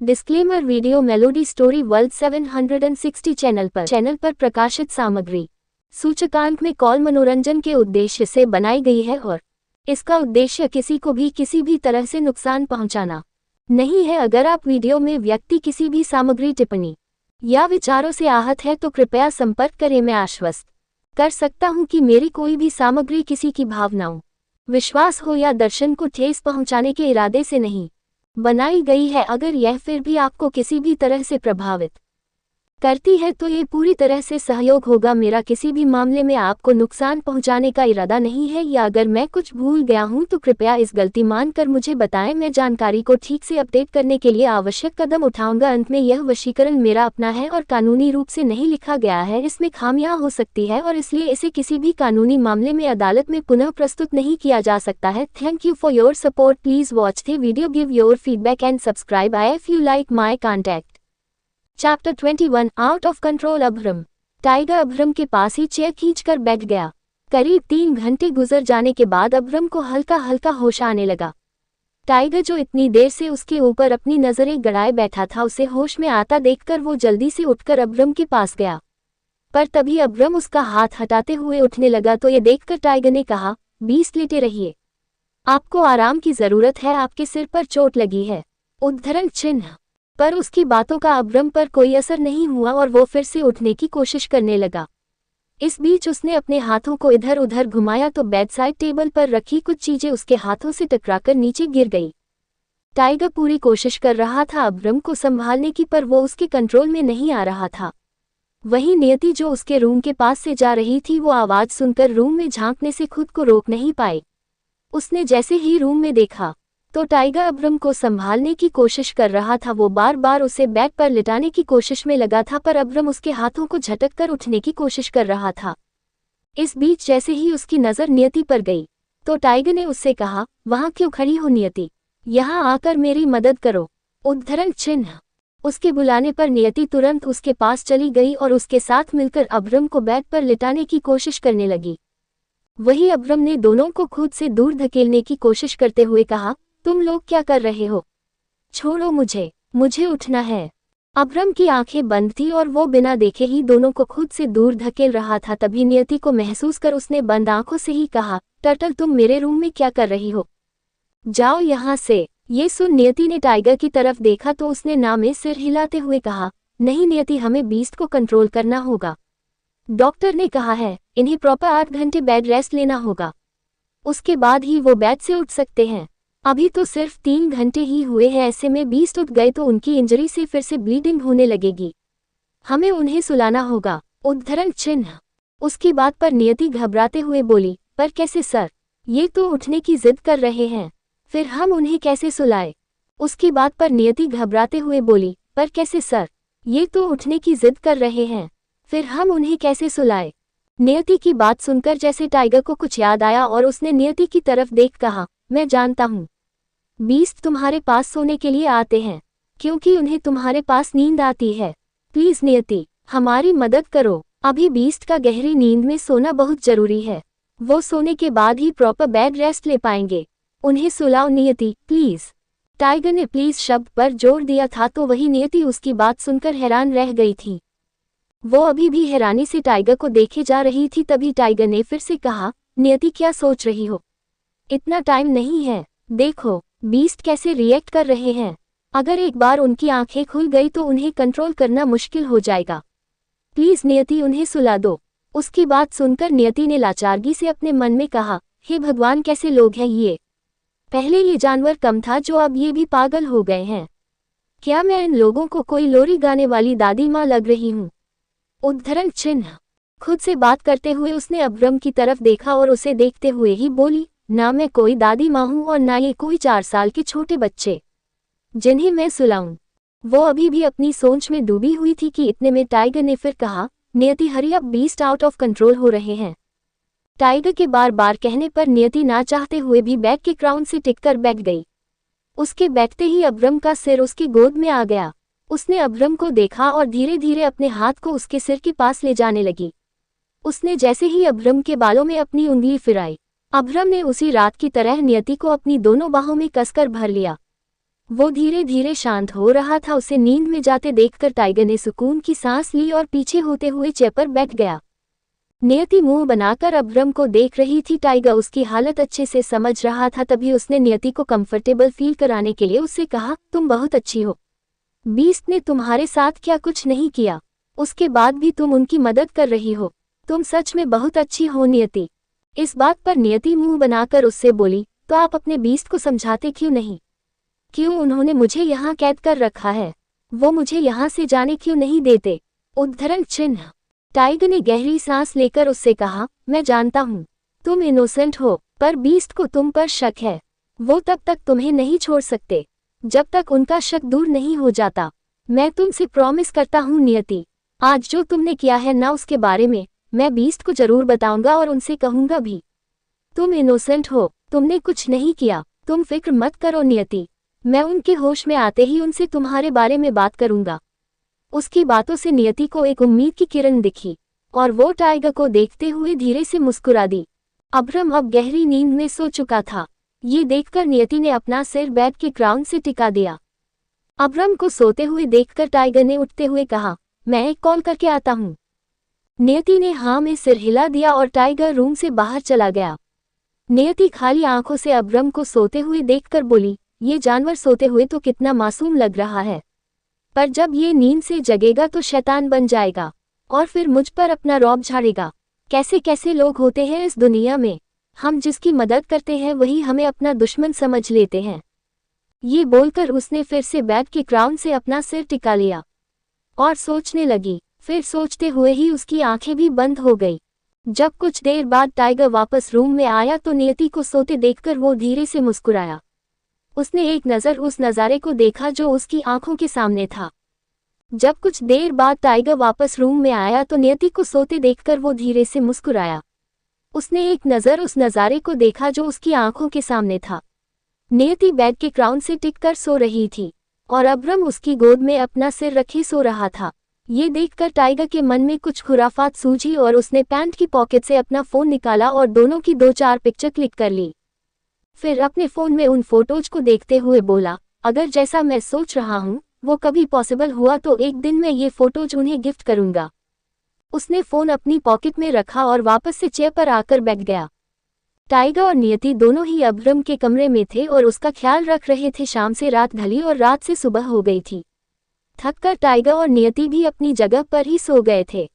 Disclaimer video melody story world 760 channel पर प्रकाशित सामग्री सूचकांक में कॉल मनोरंजन के उद्देश्य से बनाई गई है और इसका उद्देश्य किसी को भी किसी भी तरह से नुकसान पहुंचाना नहीं है। अगर आप वीडियो में व्यक्ति किसी भी सामग्री टिप्पणी या विचारों से आहत है तो कृपया संपर्क करें। मैं आश्वस्त कर सकता हूं कि मेरी कोई भी सामग्री किसी की भावनाओं, विश्वास हो या दर्शन को ठेस पहुंचाने के इरादे से नहीं बनाई गई है। अगर यह फिर भी आपको किसी भी तरह से प्रभावित करती है तो ये पूरी तरह से सहयोग होगा। मेरा किसी भी मामले में आपको नुकसान पहुंचाने का इरादा नहीं है, या अगर मैं कुछ भूल गया हूं तो कृपया इस गलती मानकर मुझे बताएं। मैं जानकारी को ठीक से अपडेट करने के लिए आवश्यक कदम उठाऊंगा। अंत में यह वशीकरण मेरा अपना है और कानूनी रूप से नहीं लिखा गया है। इसमें खामियां हो सकती है और इसलिए इसे किसी भी कानूनी मामले में अदालत में पुनः प्रस्तुत नहीं किया जा सकता है। Thank you for your support. Please watch the video, give your feedback and subscribe if you like my contact. Chapter 21 out of control. Abhram. Tiger Abhram के पास ही चेयर खींचकर बैठ गया। करीब 3 घंटे गुजर जाने के बाद अभ्रम को हल्का हल्का होश आने लगा। टाइगर जो इतनी देर से उसके ऊपर अपनी नजरें गड़ाए बैठा था, उसे होश में आता देखकर वो जल्दी से उठकर अभ्रम के पास गया। पर तभी अभ्रम उसका हाथ हटाते हुए उठने लगा तो ये देखकर टाइगर ने कहा, 20 लेटे रहिए, आपको आराम की जरूरत है, आपके सिर पर चोट लगी है। उद्धरण चिन्ह। पर उसकी बातों का अभ्रम पर कोई असर नहीं हुआ और वो फिर से उठने की कोशिश करने लगा। इस बीच उसने अपने हाथों को इधर उधर घुमाया तो बेडसाइड टेबल पर रखी कुछ चीजें उसके हाथों से टकराकर नीचे गिर गई। टाइगर पूरी कोशिश कर रहा था अभ्रम को संभालने की, पर वो उसके कंट्रोल में नहीं आ रहा था। वहीं नियति जो उसके रूम के पास से जा रही थी, वो आवाज सुनकर रूम में झांकने से खुद को रोक नहीं पाई। उसने जैसे ही रूम में देखा तो टाइगर अभ्रम को संभालने की कोशिश कर रहा था। वो बार बार उसे बेड पर लिटाने की कोशिश में लगा था, पर अभ्रम उसके हाथों को झटक कर उठने की कोशिश कर रहा था। इस बीच जैसे ही उसकी नज़र नियति पर गई तो टाइगर ने उससे कहा, वहां क्यों खड़ी हो नियति, यहाँ आकर मेरी मदद करो। उद्धरण चिन्ह। उसके बुलाने पर नियति तुरंत उसके पास चली गई और उसके साथ मिलकर अभ्रम को बेड पर लिटाने की कोशिश करने लगी। वही अभ्रम ने दोनों को खुद से दूर धकेलने की कोशिश करते हुए कहा, तुम लोग क्या कर रहे हो, छोड़ो मुझे उठना है। अभ्रम की आंखें बंद थी और वो बिना देखे ही दोनों को खुद से दूर धकेल रहा था। तभी नियति को महसूस कर उसने बंद आंखों से ही कहा, टर्टल तुम मेरे रूम में क्या कर रही हो, जाओ यहाँ से। ये सुन नियति ने टाइगर की तरफ देखा तो उसने ना में सिर हिलाते हुए कहा, नहीं नियति, हमें बीस्ट को कंट्रोल करना होगा। डॉक्टर ने कहा है इन्हें प्रॉपर 8 घंटे बेड रेस्ट लेना होगा, उसके बाद ही वो बेड से उठ सकते हैं। अभी तो सिर्फ 3 घंटे ही हुए हैं, ऐसे में बीस्ट उठ गए तो उनकी इंजरी से फिर से ब्लीडिंग होने लगेगी। हमें उन्हें सुलाना होगा। उद्धरण चिन्ह। उसकी बात पर नियति घबराते हुए बोली, पर कैसे सर, ये तो उठने की जिद कर रहे हैं, फिर हम उन्हें कैसे सुलाए। उसकी बात पर नियति घबराते हुए बोली, पर कैसे सर, ये तो उठने की जिद कर रहे हैं, फिर हम उन्हें कैसे सुलाए। नियति की बात सुनकर जैसे टाइगर को कुछ याद आया और उसने नियति की तरफ देख कहा, मैं जानता हूँ बीस्ट तुम्हारे पास सोने के लिए आते हैं क्योंकि उन्हें तुम्हारे पास नींद आती है। प्लीज नियति, हमारी मदद करो, अभी बीस्ट का गहरी नींद में सोना बहुत जरूरी है, वो सोने के बाद ही प्रॉपर बेड रेस्ट ले पाएंगे, उन्हें सुलाओ नियति प्लीज। टाइगर ने प्लीज शब्द पर जोर दिया था तो वही नियति उसकी बात सुनकर हैरान रह गई थी। वो अभी भी हैरानी से टाइगर को देखे जा रही थी। तभी टाइगर ने फिर से कहा, नियति क्या सोच रही हो, इतना टाइम नहीं है, देखो बीस्ट कैसे रिएक्ट कर रहे हैं, अगर एक बार उनकी आंखें खुल गई तो उन्हें कंट्रोल करना मुश्किल हो जाएगा। प्लीज नियति, उन्हें सुला दो। उसकी बात सुनकर नियति ने लाचारगी से अपने मन में कहा, हे भगवान, कैसे लोग हैं ये, पहले ये जानवर कम था जो अब ये भी पागल हो गए हैं। क्या मैं इन लोगों को कोई लोरी गाने वाली दादी माँ लग रही हूँ। उद्धरण चिन्ह। खुद से बात करते हुए उसने अभ्रम की तरफ देखा और उसे देखते हुए ही बोली, ना मैं कोई दादी माँ हूँ और ना ये कोई 4 साल के छोटे बच्चे जिन्हें मैं सुलाऊं। वो अभी भी अपनी सोच में डूबी हुई थी कि इतने में टाइगर ने फिर कहा, नियति hurry up, beast out of control हो रहे हैं। टाइगर के बार बार कहने पर नियति ना चाहते हुए भी बेड के क्राउन से टिककर बैठ गई। उसके बैठते ही अभ्रम का सिर उसकी गोद में आ गया। उसने अभ्रम को देखा और धीरे धीरे अपने हाथ को उसके सिर के पास ले जाने लगी। उसने जैसे ही अभ्रम के बालों में अपनी उंगली फिराई, अभ्रम ने उसी रात की तरह नियति को अपनी दोनों बाहों में कसकर भर लिया। वो धीरे धीरे शांत हो रहा था। उसे नींद में जाते देखकर टाइगर ने सुकून की सांस ली और पीछे होते हुए चेयर पर बैठ गया। नियति मुंह बनाकर अब्रम को देख रही थी। टाइगर उसकी हालत अच्छे से समझ रहा था। तभी उसने नियति को कंफर्टेबल फील कराने के लिए उससे कहा, तुम बहुत अच्छी हो। बीस्ट ने तुम्हारे साथ क्या कुछ नहीं किया, उसके बाद भी तुम उनकी मदद कर रही हो। तुम सच में बहुत अच्छी हो नियति। इस बात पर नियति मुंह बनाकर उससे बोली, तो आप अपने बीस्ट को समझाते क्यों नहीं? क्यों उन्होंने मुझे यहाँ कैद कर रखा है? वो मुझे यहाँ से जाने क्यों नहीं देते? उद्धरण चिन्ह। टाइगर ने गहरी सांस लेकर उससे कहा, मैं जानता हूँ तुम इनोसेंट हो, पर बीस्ट को तुम पर शक है। वो तब तक तुम्हें नहीं छोड़ सकते जब तक उनका शक दूर नहीं हो जाता। मैं तुमसे प्रॉमिस करता हूँ नियति, आज जो तुमने किया है ना, उसके बारे में मैं बीस्ट को जरूर बताऊंगा और उनसे कहूंगा भी। तुम इनोसेंट हो, तुमने कुछ नहीं किया। तुम फिक्र मत करो नियति, मैं उनके होश में आते ही उनसे तुम्हारे बारे में बात करूंगा। उसकी बातों से नियति को एक उम्मीद की किरण दिखी और वो टाइगर को देखते हुए धीरे से मुस्कुरा दी। अब्रम अब गहरी नींद में सो चुका था। ये देखकर नियति ने अपना सिर बेड के क्राउन से टिका दिया। अब्रम को सोते हुए देखकर टाइगर ने उठते हुए कहा, मैं एक कॉल करके आता हूँ। नियति ने हाँ में सिर हिला दिया और टाइगर रूम से बाहर चला गया। नियति खाली आंखों से अब्रम को सोते हुए देखकर बोली, ये जानवर सोते हुए तो कितना मासूम लग रहा है, पर जब ये नींद से जगेगा तो शैतान बन जाएगा और फिर मुझ पर अपना रौब झाड़ेगा। कैसे कैसे लोग होते हैं इस दुनिया में, हम जिसकी मदद करते हैं वही हमें अपना दुश्मन समझ लेते हैं। ये बोलकर उसने फिर से बेड के क्राउन से अपना सिर टिका लिया और सोचने लगी। फिर सोचते हुए ही उसकी आंखें भी बंद हो गई। जब कुछ देर बाद टाइगर वापस रूम में आया तो नियति को सोते देखकर वो धीरे से मुस्कुराया। उसने एक नज़र उस नज़ारे को देखा जो उसकी आंखों के सामने था। जब कुछ देर बाद टाइगर वापस रूम में आया तो नियति को सोते देखकर वो धीरे से मुस्कुराया। उसने एक नज़र उस नज़ारे को देखा जो उसकी आंखों के सामने था। नियति बेड के क्राउन से टिककर सो रही थी और अब्रम उसकी गोद में अपना सिर रखे सो रहा था। ये देखकर टाइगर के मन में कुछ खुराफात सूझी और उसने पैंट की पॉकेट से अपना फ़ोन निकाला और दोनों की 2-4 पिक्चर क्लिक कर ली। फिर अपने फ़ोन में उन फोटोज को देखते हुए बोला, अगर जैसा मैं सोच रहा हूँ वो कभी पॉसिबल हुआ तो एक दिन मैं ये फोटोज उन्हें गिफ्ट करूँगा। उसने फ़ोन अपनी पॉकेट में रखा और वापस से चेयर पर आकर बैठ गया। टाइगर और नियति दोनों ही अब्रम के कमरे में थे और उसका ख्याल रख रहे थे। शाम से रात ढली और रात से सुबह हो गई थी। थककर टाइगर और नियति भी अपनी जगह पर ही सो गए थे।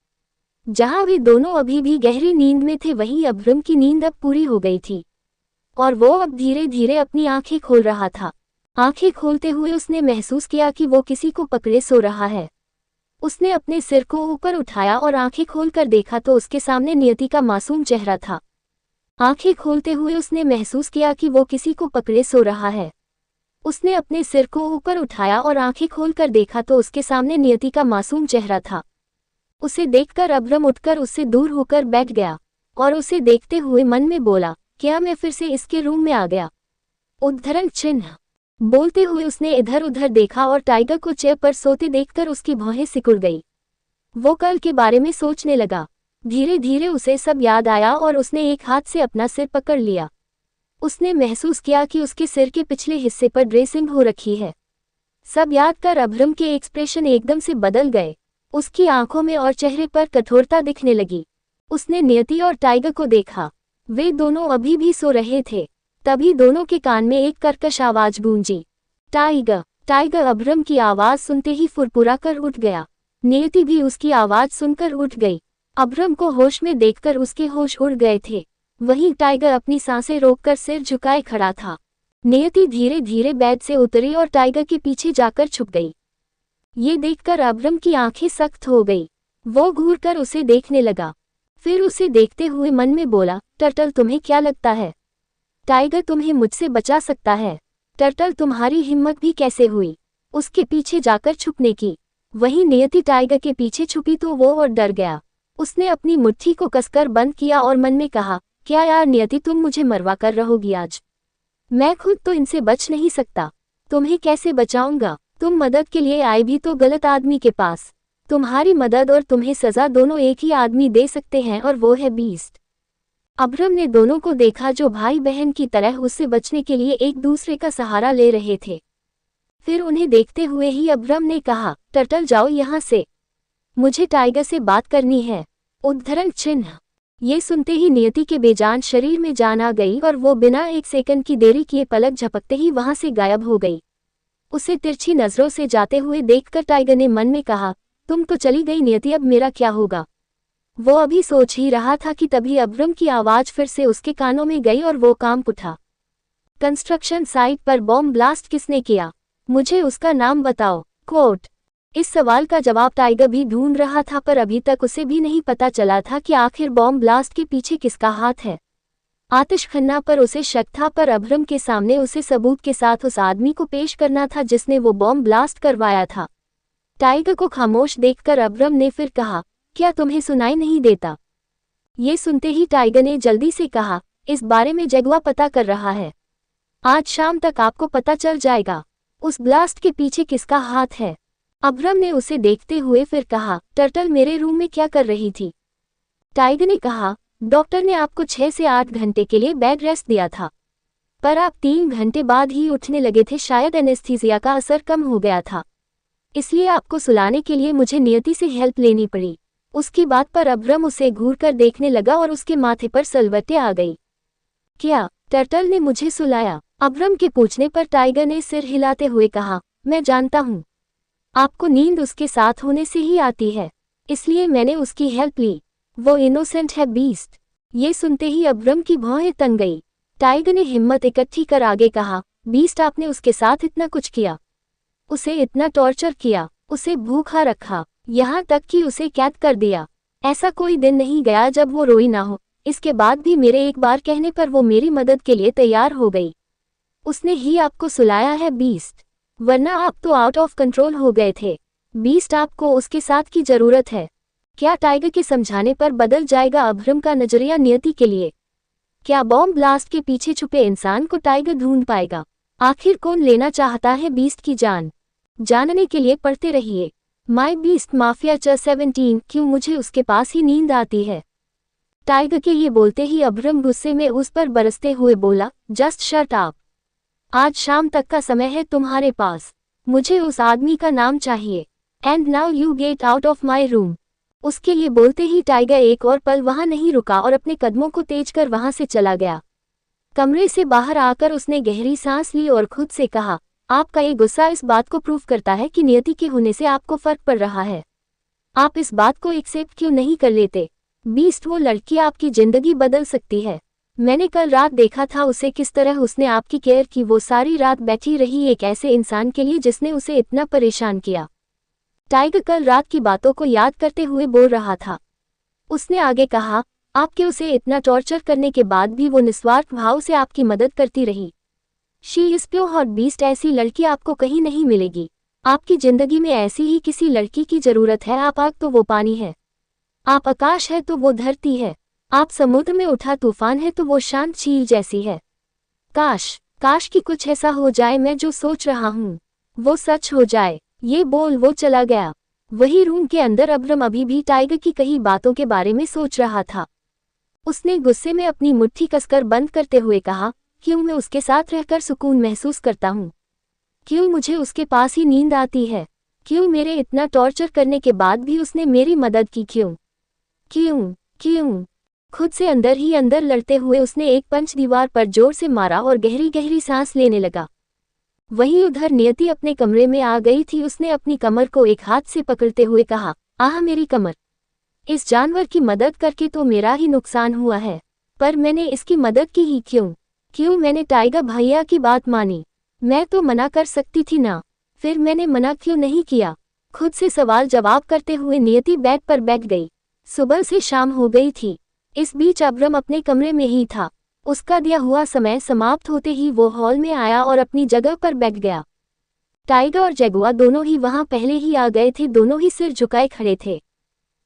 जहां वे दोनों अभी भी गहरी नींद में थे वहीं अब्रम की नींद अब पूरी हो गई थी और वो अब धीरे धीरे अपनी आंखें खोल रहा था। आंखें खोलते हुए उसने महसूस किया कि वो किसी को पकड़े सो रहा है। उसने अपने सिर को ऊपर उठाया और आंखें खोलकर देखा तो उसके सामने नियति का मासूम चेहरा था। आंखें खोलते हुए उसने महसूस किया कि वो किसी को पकड़े सो रहा है। उसने अपने सिर को ऊपर उठाया और आंखें खोलकर देखा तो उसके सामने नियति का मासूम चेहरा था। उसे देखकर अब्रम उठकर उससे दूर होकर बैठ गया और उसे देखते हुए मन में बोला, क्या मैं फिर से इसके रूम में आ गया? उद्धरण चिन्ह। बोलते हुए उसने इधर उधर देखा और टाइगर को चेयर पर सोते देखकर उसकी भौहें सिकुड़ गई। वो कल के बारे में सोचने लगा। धीरे धीरे उसे सब याद आया और उसने एक हाथ से अपना सिर पकड़ लिया। उसने महसूस किया कि उसके सिर के पिछले हिस्से पर ड्रेसिंग हो रखी है। सब याद कर अब्रम के एक्सप्रेशन एकदम से बदल गए। उसकी आंखों में और चेहरे पर कठोरता दिखने लगी। उसने नियति और टाइगर को देखा। वे दोनों अभी भी सो रहे थे। तभी दोनों के कान में एक कर्कश आवाज गूंजी, टाइगर। टाइगर अब्रम की आवाज सुनते ही फुरफुरा कर उठ गया। नियति भी उसकी आवाज सुनकर उठ गई। अब्रम को होश में देखकर उसके होश उड़ गए थे। वहीं टाइगर अपनी सांसें रोककर सिर झुकाए खड़ा था। नियति धीरे धीरे बेड से उतरी और टाइगर के पीछे जाकर छुप गई। ये देखकर अब्रम की आंखें सख्त हो गई। वो घूरकर उसे देखने लगा। फिर उसे देखते हुए मन में बोला, टर्टल तुम्हें क्या लगता है टाइगर तुम्हें मुझसे बचा सकता है? टर्टल तुम्हारी हिम्मत भी कैसे हुई उसके पीछे जाकर छुपने की? वहीं नियति टाइगर के पीछे छुपी तो वो और डर गया। उसने अपनी मुट्ठी को कसकर बंद किया और मन में कहा, क्या यार नियति तुम मुझे मरवा कर रहोगी आज? मैं खुद तो इनसे बच नहीं सकता, तुम्हें कैसे बचाऊंगा? तुम मदद के लिए आए भी तो गलत आदमी के पास। तुम्हारी मदद और तुम्हें सजा दोनों एक ही आदमी दे सकते हैं और वो है बीस्ट। अब्रम ने दोनों को देखा जो भाई बहन की तरह उससे बचने के लिए एक दूसरे का सहारा ले रहे थे। फिर उन्हें देखते हुए ही अब्रम ने कहा, टर्टल जाओ यहाँ से, मुझे टाइगर से बात करनी है। उद्धरण चिन्ह। ये सुनते ही नियति के बेजान शरीर में जान आ गई और वो बिना एक सेकंड की देरी किए पलक झपकते ही वहां से गायब हो गई। उसे तिरछी नजरों से जाते हुए देखकर टाइगर ने मन में कहा, तुम तो चली गई नियति, अब मेरा क्या होगा। वो अभी सोच ही रहा था कि तभी अब्रम की आवाज फिर से उसके कानों में गई और वो कांप उठा। कंस्ट्रक्शन साइट पर बॉम्ब ब्लास्ट किसने किया, मुझे उसका नाम बताओ। कोर्ट। इस सवाल का जवाब टाइगर भी ढूंढ रहा था, पर अभी तक उसे भी नहीं पता चला था कि आखिर बॉम्ब ब्लास्ट के पीछे किसका हाथ है। आतिश खन्ना पर उसे शक था, पर अब्रम के सामने उसे सबूत के साथ उस आदमी को पेश करना था जिसने वो बॉम्ब ब्लास्ट करवाया था। टाइगर को खामोश देखकर अब्रम ने फिर कहा, क्या तुम्हें सुनाई नहीं देता। ये सुनते ही टाइगर ने जल्दी से कहा, इस बारे में जगुआ पता कर रहा है, आज शाम तक आपको पता चल जाएगा उस ब्लास्ट के पीछे किसका हाथ है। अब्रम ने उसे देखते हुए फिर कहा, टर्टल मेरे रूम में क्या कर रही थी। टाइगर ने कहा, डॉक्टर ने आपको 6 से 8 घंटे के लिए बेड रेस्ट दिया था, पर आप 3 घंटे बाद ही उठने लगे थे, शायद एनेस्थीसिया का असर कम हो गया था, इसलिए आपको सुलाने के लिए मुझे नियति से हेल्प लेनी पड़ी। उसकी बात पर अब्रम उसे घूरकर देखने लगा और उसके माथे पर सलवटें आ गई। क्या टर्टल ने मुझे सुलाया। अब्रम के पूछने पर टाइगर ने सिर हिलाते हुए कहा, मैं जानता हूँ, आपको नींद उसके साथ होने से ही आती है, इसलिए मैंने उसकी हेल्प ली, वो इनोसेंट है बीस्ट। ये सुनते ही अब्रम की भौहें तंग गई। टाइगर ने हिम्मत इकट्ठी कर आगे कहा, बीस्ट आपने उसके साथ इतना कुछ किया, उसे इतना टॉर्चर किया, उसे भूखा रखा, यहाँ तक कि उसे कैद कर दिया। ऐसा कोई दिन नहीं गया जब वो रोई ना हो। इसके बाद भी मेरे एक बार कहने पर वो मेरी मदद के लिए तैयार हो गई। उसने ही आपको सुलाया है बीस्ट, वरना आप तो आउट ऑफ कंट्रोल हो गए थे। बीस्ट आपको उसके साथ की जरूरत है। क्या टाइगर के समझाने पर बदल जाएगा अब्रम का नजरिया नियति के लिए। क्या बॉम्ब ब्लास्ट के पीछे छुपे इंसान को टाइगर ढूंढ पाएगा। आखिर कौन लेना चाहता है बीस्ट की जान। जानने के लिए पढ़ते रहिए माय बीस्ट माफिया 17। क्यों मुझे उसके पास ही नींद आती है। टाइगर के ये बोलते ही अब्रम गुस्से में उस पर बरसते हुए बोला, जस्ट शट अप, आज शाम तक का समय है तुम्हारे पास, मुझे उस आदमी का नाम चाहिए, and now you get out of my room. उसके ये बोलते ही टाइगर एक और पल वहां नहीं रुका और अपने कदमों को तेज कर वहां से चला गया। कमरे से बाहर आकर उसने गहरी सांस ली और खुद से कहा, आपका ये गुस्सा इस बात को प्रूव करता है कि नियति के होने से आपको फर्क पड़ रहा है। आप इस बात को एक्सेप्ट क्यों नहीं कर लेते। बीस्ट, वो लड़की आपकी जिंदगी बदल सकती है। मैंने कल रात देखा था उसे, किस तरह उसने आपकी केयर की। वो सारी रात बैठी रही एक ऐसे इंसान के लिए जिसने उसे इतना परेशान किया। टाइगर कल रात की बातों को याद करते हुए बोल रहा था। उसने आगे कहा, आपके उसे इतना टॉर्चर करने के बाद भी वो निस्वार्थ भाव से आपकी मदद करती रही। She is pure hot beast, ऐसी लड़की आपको कहीं नहीं मिलेगी। आपकी जिंदगी में ऐसी ही किसी लड़की की जरूरत है। आप आग तो वो पानी है, आप आकाश है तो वो धरती है, आप समुद्र में उठा तूफान है तो वो शांत झील जैसी है। काश कि कुछ ऐसा हो जाए, मैं जो सोच रहा हूँ वो सच हो जाए। ये बोल वो चला गया। वही रूम के अंदर अब्रम अभी भी टाइगर की कही बातों के बारे में सोच रहा था। उसने गुस्से में अपनी मुट्ठी कसकर बंद करते हुए कहा, क्यों मैं उसके साथ रहकर सुकून महसूस करता हूँ, क्यों मुझे उसके पास ही नींद आती है, क्यों मेरे इतना टॉर्चर करने के बाद भी उसने मेरी मदद की, क्यों। खुद से अंदर ही अंदर लड़ते हुए उसने एक पंच दीवार पर जोर से मारा और गहरी गहरी सांस लेने लगा। वहीं उधर नियति अपने कमरे में आ गई थी। उसने अपनी कमर को एक हाथ से पकड़ते हुए कहा, आह मेरी कमर, इस जानवर की मदद करके तो मेरा ही नुकसान हुआ है, पर मैंने इसकी मदद की ही क्यों मैंने टाइगर भैया की बात मानी। मैं तो मना कर सकती थी ना, फिर मैंने मना क्यों नहीं किया। खुद से सवाल जवाब करते हुए नियति बेड पर बैठ गई। सुबह से शाम हो गई थी। इस बीच अब्रम अपने कमरे में ही था। उसका दिया हुआ समय समाप्त होते ही वो हॉल में आया और अपनी जगह पर बैठ गया। टाइगर और जगुआ दोनों ही वहां पहले ही आ गए थे। दोनों ही सिर झुकाए खड़े थे।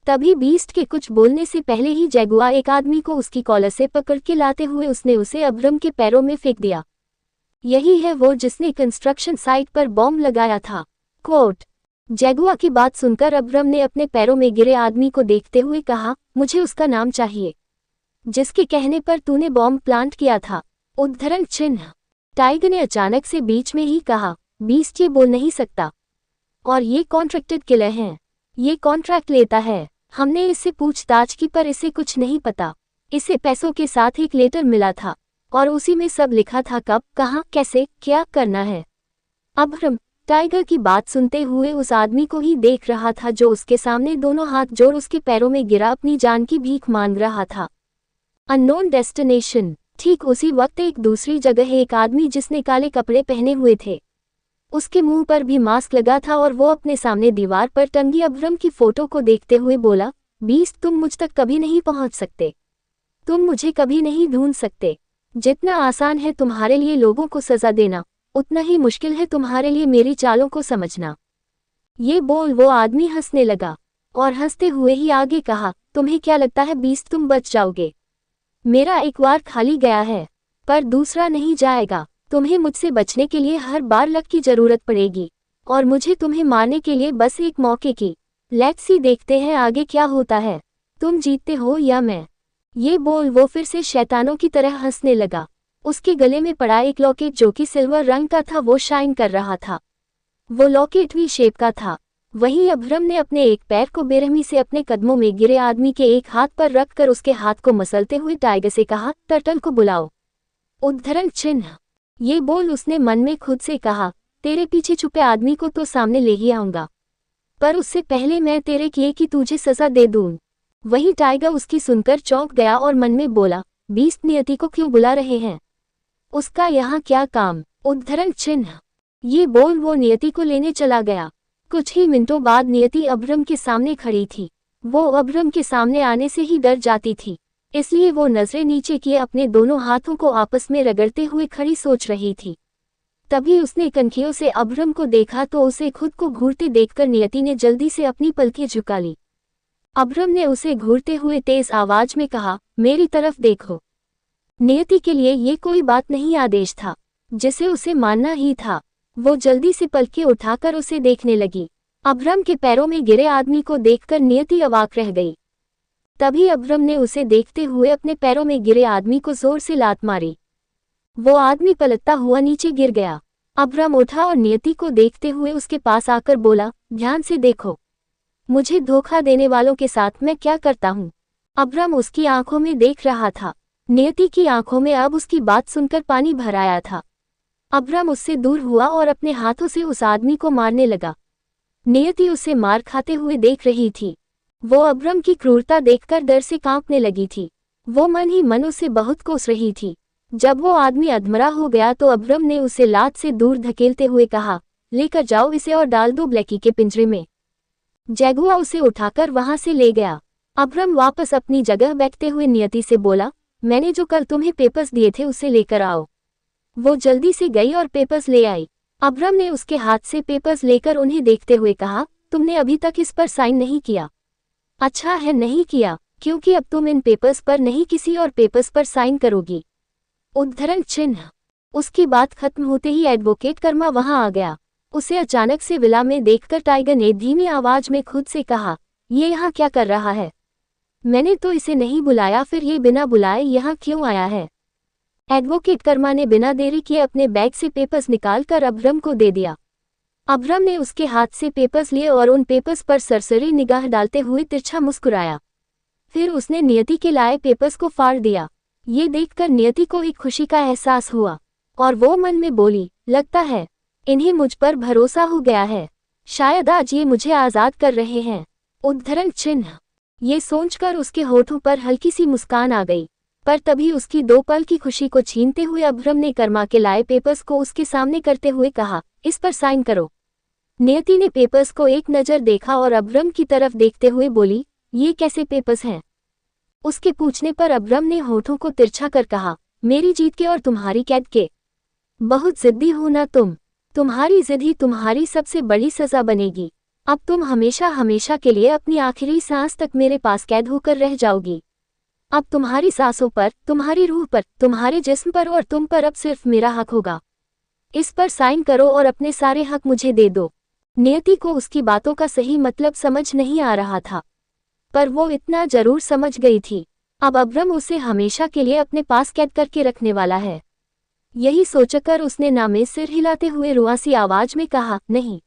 तभी बीस्ट के कुछ बोलने से पहले ही जगुआ एक आदमी को उसकी कॉलर से पकड़ के लाते हुए उसने उसे अब्रम के पैरों में फेंक दिया। यही है वो जिसने कंस्ट्रक्शन साइट पर बॉम्ब लगाया था। कोर्ट। जगुआ की बात सुनकर अब्रम ने अपने पैरों में गिरे आदमी को देखते हुए कहा, मुझे उसका नाम चाहिए जिसके कहने पर तूने बॉम्ब प्लांट किया था। उद्धरण चिन्ह। टाइगर ने अचानक से बीच में ही कहा, बीस्ट ये बोल नहीं सकता। और ये कॉन्ट्रैक्टेड किलर है, ये कॉन्ट्रैक्ट लेता है। हमने इससे पूछताछ की पर इसे कुछ नहीं पता। इसे पैसों के साथ एक लेटर मिला था और उसी में सब लिखा था, कब, कहाँ, कैसे, क्या करना है। अब्रम टाइगर की बात सुनते हुए उस आदमी को ही देख रहा था जो उसके सामने दोनों हाथ जोड़ उसके पैरों में गिरा अपनी जान की भीख मांग रहा था। Unknown destination. ठीक उसी वक्त एक दूसरी जगह एक आदमी जिसने काले कपड़े पहने हुए थे, उसके मुंह पर भी मास्क लगा था और वो अपने सामने दीवार पर टंगी अब्रम की फोटो को देखते हुए बोला, बीस्ट तुम मुझ तक कभी नहीं पहुंच सकते, तुम मुझे कभी नहीं ढूंढ सकते। जितना आसान है तुम्हारे लिए लोगों को सजा देना, उतना ही मुश्किल है तुम्हारे लिए मेरी चालों को समझना। ये बोल वो आदमी हंसने लगा और हंसते हुए ही आगे कहा, तुम्हें क्या लगता है बीस्ट तुम बच जाओगे? मेरा एक वार खाली गया है पर दूसरा नहीं जाएगा। तुम्हें मुझसे बचने के लिए हर बार लक की जरूरत पड़ेगी और मुझे तुम्हें मारने के लिए बस एक मौके की। लेट्स सी देखते हैं आगे क्या होता है, तुम जीतते हो या मैं। ये बोल वो फिर से शैतानों की तरह हंसने लगा। उसके गले में पड़ा एक लॉकेट जो कि सिल्वर रंग का था वो शाइन कर रहा था। वो लॉकेट वी शेप का था। वहीं अब्रम ने अपने एक पैर को बेरहमी से अपने कदमों में गिरे आदमी के एक हाथ पर रखकर उसके हाथ को मसलते हुए टाइगर से कहा, टर्टल को बुलाओ। उद्धरण चिन्ह। ये बोल उसने मन में खुद से कहा, तेरे पीछे छुपे आदमी को तो सामने ले ही आऊंगा, पर उससे पहले मैं तेरे किए की तुझे सजा दे दूं। वहीं टाइगर उसकी सुनकर चौंक गया और मन में बोला, बीस्ट नियति को क्यों बुला रहे हैं, उसका यहाँ क्या काम। उद्धरण चिन्ह। ये बोल वो नियति को लेने चला गया। कुछ ही मिनटों बाद नियति अब्रम के सामने खड़ी थी। वो अब्रम के सामने आने से ही डर जाती थी, इसलिए वो नजरें नीचे किए अपने दोनों हाथों को आपस में रगड़ते हुए खड़ी सोच रही थी। तभी उसने कनखियों से अब्रम को देखा तो उसे खुद को घूरते देखकर नियति ने जल्दी से अपनी पलकें झुका ली। अब्रम ने उसे घूरते हुए तेज आवाज में कहा, मेरी तरफ देखो। नियति के लिए ये कोई बात नहीं, आदेश था जिसे उसे मानना ही था। वो जल्दी से पलकें उठाकर उसे देखने लगी। अब्रम के पैरों में गिरे आदमी को देखकर नियति अवाक रह गई। तभी अब्रम ने उसे देखते हुए अपने पैरों में गिरे आदमी को जोर से लात मारी। वो आदमी पलटता हुआ नीचे गिर गया। अब्रम उठा और नियति को देखते हुए उसके पास आकर बोला, ध्यान से देखो, मुझे धोखा देने वालों के साथ मैं क्या करता हूँ। अब्रम उसकी आंखों में देख रहा था। नियति की आंखों में अब उसकी बात सुनकर पानी भर आया था। अब्रम उससे दूर हुआ और अपने हाथों से उस आदमी को मारने लगा। नियति उसे मार खाते हुए देख रही थी। वो अब्रम की क्रूरता देखकर डर से कांपने लगी थी। वो मन ही मन उसे बहुत कोस रही थी। जब वो आदमी अधमरा हो गया तो अब्रम ने उसे लात से दूर धकेलते हुए कहा, लेकर जाओ इसे और डाल दो ब्लैकी के पिंजरे में। जैगुआ उसे उठाकर वहां से ले गया। अब्रम वापस अपनी जगह बैठते हुए नियति से बोला, मैंने जो कल तुम्हें पेपर्स दिए थे उसे लेकर आओ। वो जल्दी से गई और पेपर्स ले आई। अब्रम ने उसके हाथ से पेपर्स लेकर उन्हें देखते हुए कहा, तुमने अभी तक इस पर साइन नहीं किया। अच्छा है नहीं किया, क्योंकि अब तुम इन पेपर्स पर नहीं किसी और पेपर्स पर साइन करोगी। उद्धरण चिन्ह। उसकी बात खत्म होते ही एडवोकेट कर्मा वहां आ गया। उसे अचानक से विला में देखकर टाइगर ने धीमी आवाज में खुद से कहा, ये यहाँ क्या कर रहा है? मैंने तो इसे नहीं बुलाया, फिर ये बिना बुलाए यहाँ क्यों आया है? एडवोकेट कर्मा ने बिना देरी किए अपने बैग से पेपर्स निकालकर अब्रम को दे दिया। अब्रम ने उसके हाथ से पेपर्स लिए और उन पेपर्स पर सरसरी निगाह डालते हुए तिरछा मुस्कुराया। फिर उसने नियति के लाए पेपर्स को फाड़ दिया। ये देखकर नियति को एक खुशी का एहसास हुआ और वो मन में बोली, लगता है इन्हें मुझ पर भरोसा हो गया है, शायद आज ये मुझे आज़ाद कर रहे हैं। उद्धरण चिन्ह। ये सोचकर उसके होठों पर हल्की सी मुस्कान आ गई, पर तभी उसकी दो पल की खुशी को छीनते हुए अब्रम ने कर्मा के लाए पेपर्स को उसके सामने करते हुए कहा, इस पर साइन करो। नियति ने पेपर्स को एक नज़र देखा और अब्रम की तरफ देखते हुए बोली, ये कैसे पेपर्स हैं? उसके पूछने पर अब्रम ने होठों को तिरछा कर कहा, मेरी जीत के और तुम्हारी कैद के। बहुत जिद्दी हो ना तुम, तुम्हारी जिद ही तुम्हारी सबसे बड़ी सजा बनेगी। अब तुम हमेशा हमेशा के लिए अपनी आखिरी सांस तक मेरे पास कैद होकर रह जाओगी। अब तुम्हारी सांसों पर, तुम्हारी रूह पर, तुम्हारे जिस्म पर और तुम पर अब सिर्फ मेरा हक होगा। इस पर साइन करो और अपने सारे हक मुझे दे दो। नियति को उसकी बातों का सही मतलब समझ नहीं आ रहा था, पर वो इतना जरूर समझ गई थी, अब अब्रम उसे हमेशा के लिए अपने पास कैद करके रखने वाला है। यही सोचकर उसने ना में सिर हिलाते हुए रुआसी आवाज में कहा, नहीं,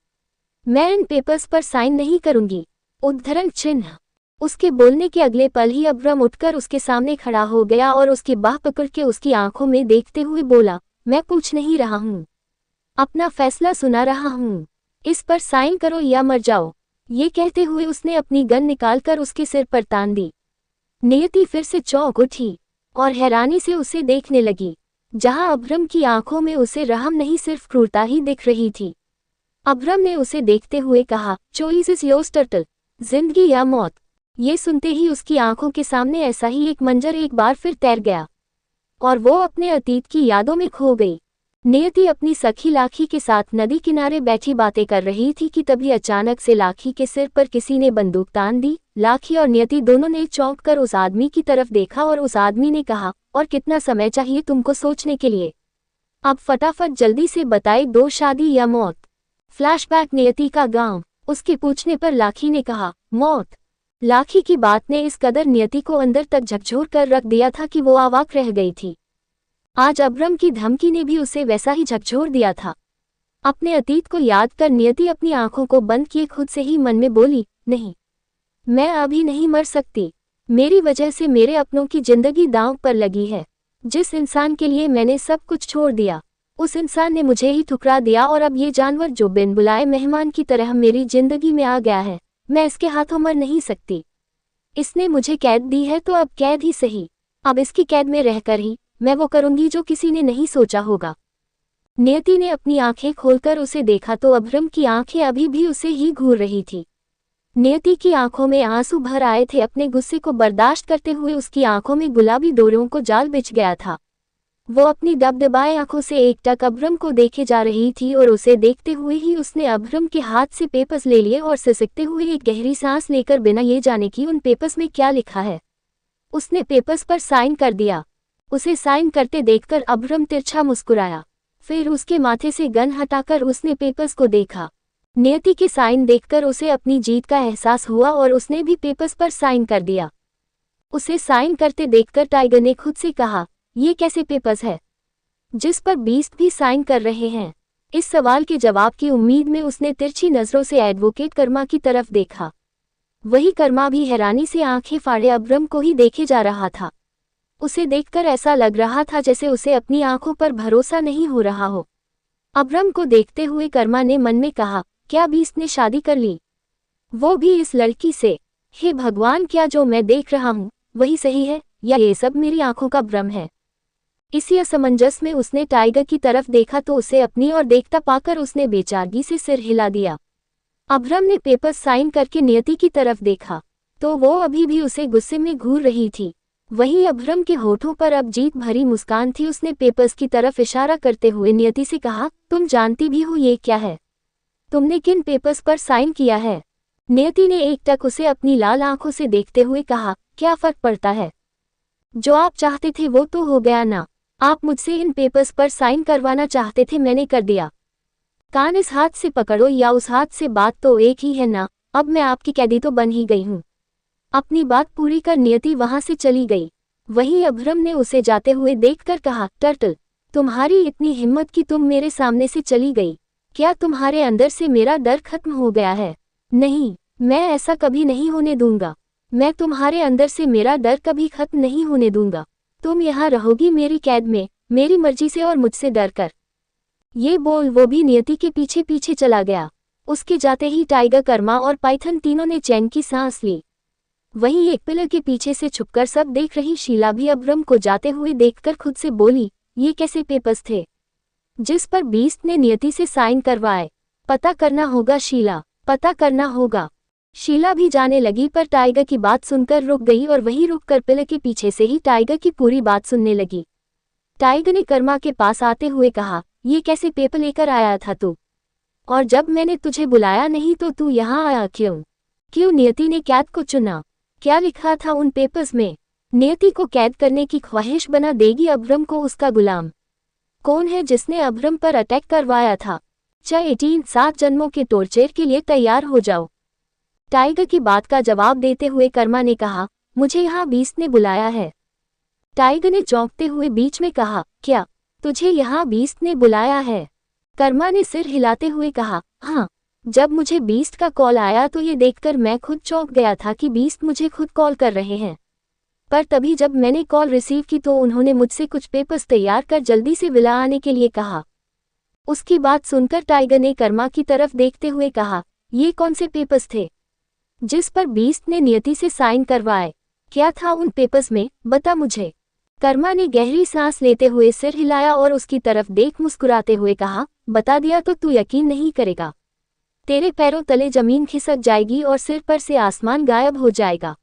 मैं इन पेपर्स पर साइन नहीं करूंगी। उद्धरण चिन्ह। उसके बोलने के अगले पल ही अब्रम उठकर उसके सामने खड़ा हो गया और उसकी बाह पकड़ के उसकी आंखों में देखते हुए बोला, मैं पूछ नहीं रहा हूँ, अपना फैसला सुना रहा हूँ। इस पर साइन करो या मर जाओ। ये कहते हुए उसने अपनी गन निकालकर उसके सिर पर तान दी। नियति फिर से चौंक उठी और हैरानी से उसे देखने लगी। जहां अब्रम की आंखों में उसे रहम नहीं सिर्फ क्रूरता ही दिख रही थी। अब्रम ने उसे देखते हुए कहा, चॉइस इज योर्स टर्टल, जिंदगी या मौत। ये सुनते ही उसकी आंखों के सामने ऐसा ही एक मंजर एक बार फिर तैर गया और वो अपने अतीत की यादों में खो गई। नियति अपनी सखी लाखी के साथ नदी किनारे बैठी बातें कर रही थी कि तभी अचानक से लाखी के सिर पर किसी ने बंदूक तान दी। लाखी और नियति दोनों ने चौंक कर उस आदमी की तरफ देखा और उस आदमी ने कहा, और कितना समय चाहिए तुमको सोचने के लिए? अब फटाफट जल्दी से बताए, दो शादी या मौत? फ्लैशबैक नियति का गांव। उसके पूछने पर लाखी ने कहा, मौत। लाखी की बात ने इस कदर नियति को अंदर तक झकझोर कर रख दिया था कि वो अवाक रह गई थी। आज अब्रम की धमकी ने भी उसे वैसा ही झकझोर दिया था। अपने अतीत को याद कर नियति अपनी आंखों को बंद किए खुद से ही मन में बोली, नहीं, मैं अभी नहीं मर सकती। मेरी वजह से मेरे अपनों की जिंदगी दांव पर लगी है। जिस इंसान के लिए मैंने सब कुछ छोड़ दिया, उस इंसान ने मुझे ही ठुकरा दिया और अब ये जानवर जो बिन बुलाए मेहमान की तरह मेरी जिंदगी में आ गया है, मैं इसके हाथों मर नहीं सकती। इसने मुझे कैद दी है तो अब कैद ही सही। अब इसकी कैद में रहकर ही मैं वो करूंगी जो किसी ने नहीं सोचा होगा। नियति ने अपनी आंखें खोलकर उसे देखा तो अब्रम की आंखें अभी भी उसे ही घूर रही थी। नियति की आंखों में आंसू भर आए थे। अपने गुस्से को बर्दाश्त करते हुए उसकी आंखों में गुलाबी डोरियों को जाल बिछ गया था। वो अपनी दबदबाए आंखों से एकटक अब्रम को देखे जा रही थी और उसे देखते हुए ही उसने अब्रम के हाथ से पेपर्स ले लिए और सिसकते हुए एक गहरी सांस लेकर बिना ये जाने कि उन पेपर्स में क्या लिखा है, उसने पेपर्स पर साइन कर दिया। उसे साइन करते देखकर अब्रम तिरछा मुस्कुराया। फिर उसके माथे से गन हटाकर उसने पेपर्स को देखा। नियति के साइन देखकर उसे अपनी जीत का एहसास हुआ और उसने भी पेपर्स पर साइन कर दिया। उसे साइन करते देखकर टाइगर ने खुद से कहा, ये कैसे पेपर्स है जिस पर बीस्ट भी साइन कर रहे हैं? इस सवाल के जवाब की उम्मीद में उसने तिरछी नजरों से एडवोकेट कर्मा की तरफ देखा। वही कर्मा भी हैरानी से आंखें फाड़े अब्रम को ही देखे जा रहा था। उसे देखकर ऐसा लग रहा था जैसे उसे अपनी आंखों पर भरोसा नहीं हो रहा हो। अब्रम को देखते हुए कर्मा ने मन में कहा, क्या बीस्ट ने शादी कर ली? वो भी इस लड़की से? हे भगवान, क्या जो मैं देख रहा हूँ वही सही है या ये सब मेरी आंखों का भ्रम है? इसी असमंजस में उसने टाइगर की तरफ देखा तो उसे अपनी ओर देखता पाकर उसने बेचारगी से सिर हिला दिया। अब्रम ने पेपर साइन करके नियति की तरफ देखा तो वो अभी भी उसे गुस्से में घूर रही थी। वहीं अब्रम के होठों पर अब जीत भरी मुस्कान थी। उसने पेपर्स की तरफ इशारा करते हुए नियति से कहा, तुम जानती भी हो ये क्या है? तुमने किन पेपर्स पर साइन किया है? नियति ने एकटक उसे अपनी लाल आंखों से देखते हुए कहा, क्या फर्क पड़ता है? जो आप चाहते थे वो तो हो गया ना। आप मुझसे इन पेपर्स पर साइन करवाना चाहते थे, मैंने कर दिया। कान इस हाथ से पकड़ो या उस हाथ से, बात तो एक ही है ना। अब मैं आपकी कैदी तो बन ही गई हूँ। अपनी बात पूरी कर नियति वहां से चली गई। वहीं अब्रम ने उसे जाते हुए देखकर कहा, टर्टल, तुम्हारी इतनी हिम्मत कि तुम मेरे सामने से चली गई। क्या तुम्हारे अंदर से मेरा डर खत्म हो गया है? नहीं, मैं ऐसा कभी नहीं होने दूंगा। मैं तुम्हारे अंदर से मेरा डर कभी खत्म नहीं होने दूंगा। तुम यहाँ रहोगी मेरी कैद में, मेरी मर्जी से और मुझसे डर कर। ये बोल वो भी नियति के पीछे पीछे चला गया। उसके जाते ही टाइगर, कर्मा और पाइथन तीनों ने चैन की सांस ली। वहीं एक पिलर के पीछे से छुपकर सब देख रही शीला भी अब्रम को जाते हुए देखकर खुद से बोली, ये कैसे पेपर्स थे जिस पर बीस्ट ने नियति से साइन करवाए? पता करना होगा शीला, पता करना होगा। शीला भी जाने लगी पर टाइगर की बात सुनकर रुक गई और वहीं रुककर पिलर के पीछे से ही टाइगर की पूरी बात सुनने लगी। टाइगर ने कर्मा के पास आते हुए कहा, ये कैसे पेपर लेकर आया था तू? और जब मैंने तुझे बुलाया नहीं तो तू यहाँ आया क्यों? क्यों नियति ने कैद को चुना? क्या लिखा था उन पेपर्स में? नियति को कैद करने की ख्वाहिश बना देगी अब्रम को उसका गुलाम? कौन है जिसने अब्रम पर अटैक करवाया था? चाहे 7 जन्मों के टॉर्चर के लिए तैयार हो जाओ। टाइगर की बात का जवाब देते हुए कर्मा ने कहा, मुझे यहाँ बीस्ट ने बुलाया है। टाइगर ने चौंकते हुए बीच में कहा, क्या तुझे यहाँ बीस्ट ने बुलाया है। कर्मा ने सिर हिलाते हुए कहा, हाँ। जब मुझे बीस्ट का कॉल आया तो ये देखकर मैं खुद चौंक गया था कि बीस्ट मुझे खुद कॉल कर रहे हैं। पर तभी जब मैंने कॉल रिसीव की तो उन्होंने मुझसे कुछ पेपर्स तैयार कर जल्दी से विला आने के लिए कहा। उसकी बात सुनकर टाइगर ने कर्मा की तरफ देखते हुए कहा, ये कौन से पेपर्स थे जिस पर बीस्ट ने नियति से साइन करवाए? क्या था उन पेपर्स में, बता मुझे। कर्मा ने गहरी सांस लेते हुए सिर हिलाया और उसकी तरफ देख मुस्कुराते हुए कहा, बता दिया तो तू यकीन नहीं करेगा। तेरे पैरों तले जमीन खिसक जाएगी और सिर पर से आसमान गायब हो जाएगा।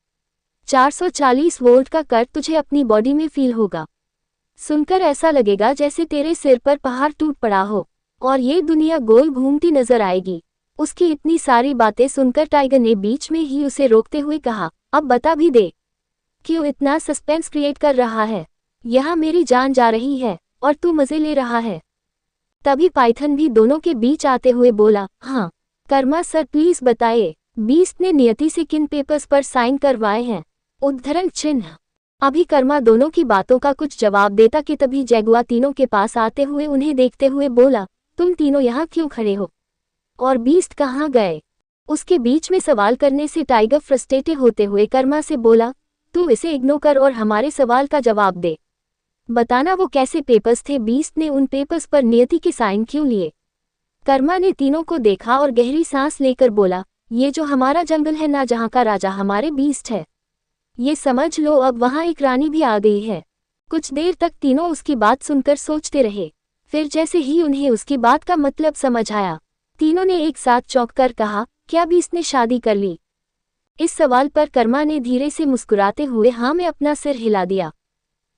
440 वोल्ट का करंट तुझे अपनी बॉडी में फील होगा। सुनकर ऐसा लगेगा जैसे तेरे सिर पर पहाड़ टूट पड़ा हो और ये दुनिया गोल घूमती नजर आएगी। उसकी इतनी सारी बातें सुनकर टाइगर ने बीच में ही उसे रोकते हुए कहा, अब बता भी दे, क्यों इतना सस्पेंस क्रिएट कर रहा है? यहाँ मेरी जान जा रही है और तू मजे ले रहा है। तभी पाइथन भी दोनों के बीच आते हुए बोला, हाँ कर्मा सर प्लीज बताइए, बीस्ट ने नियति से किन पेपर्स पर साइन करवाए हैं? उद्धरण चिन्ह। अभी कर्मा दोनों की बातों का कुछ जवाब देता कि तभी जैगुआ तीनों के पास आते हुए उन्हें देखते हुए बोला, तुम तीनों यहाँ क्यों खड़े हो और बीस्ट कहाँ गए? उसके बीच में सवाल करने से टाइगर फ्रस्ट्रेटेड होते हुए कर्मा से बोला, तू इसे इग्नोर कर और हमारे सवाल का जवाब दे। बताना वो कैसे पेपर्स थे? बीस्ट ने उन पेपर्स पर नियति के साइन क्यों लिए? कर्मा ने तीनों को देखा और गहरी सांस लेकर बोला, ये जो हमारा जंगल है ना, जहाँ का राजा हमारे बीस्ट है, ये समझ लो अब वहाँ एक रानी भी आ गई है। कुछ देर तक तीनों उसकी बात सुनकर सोचते रहे। फिर जैसे ही उन्हें उसकी बात का मतलब समझ आया, तीनों ने एक साथ चौंककर कहा, क्या बीस्ट ने शादी कर ली? इस सवाल पर कर्मा ने धीरे से मुस्कुराते हुए हाँ में अपना सिर हिला दिया।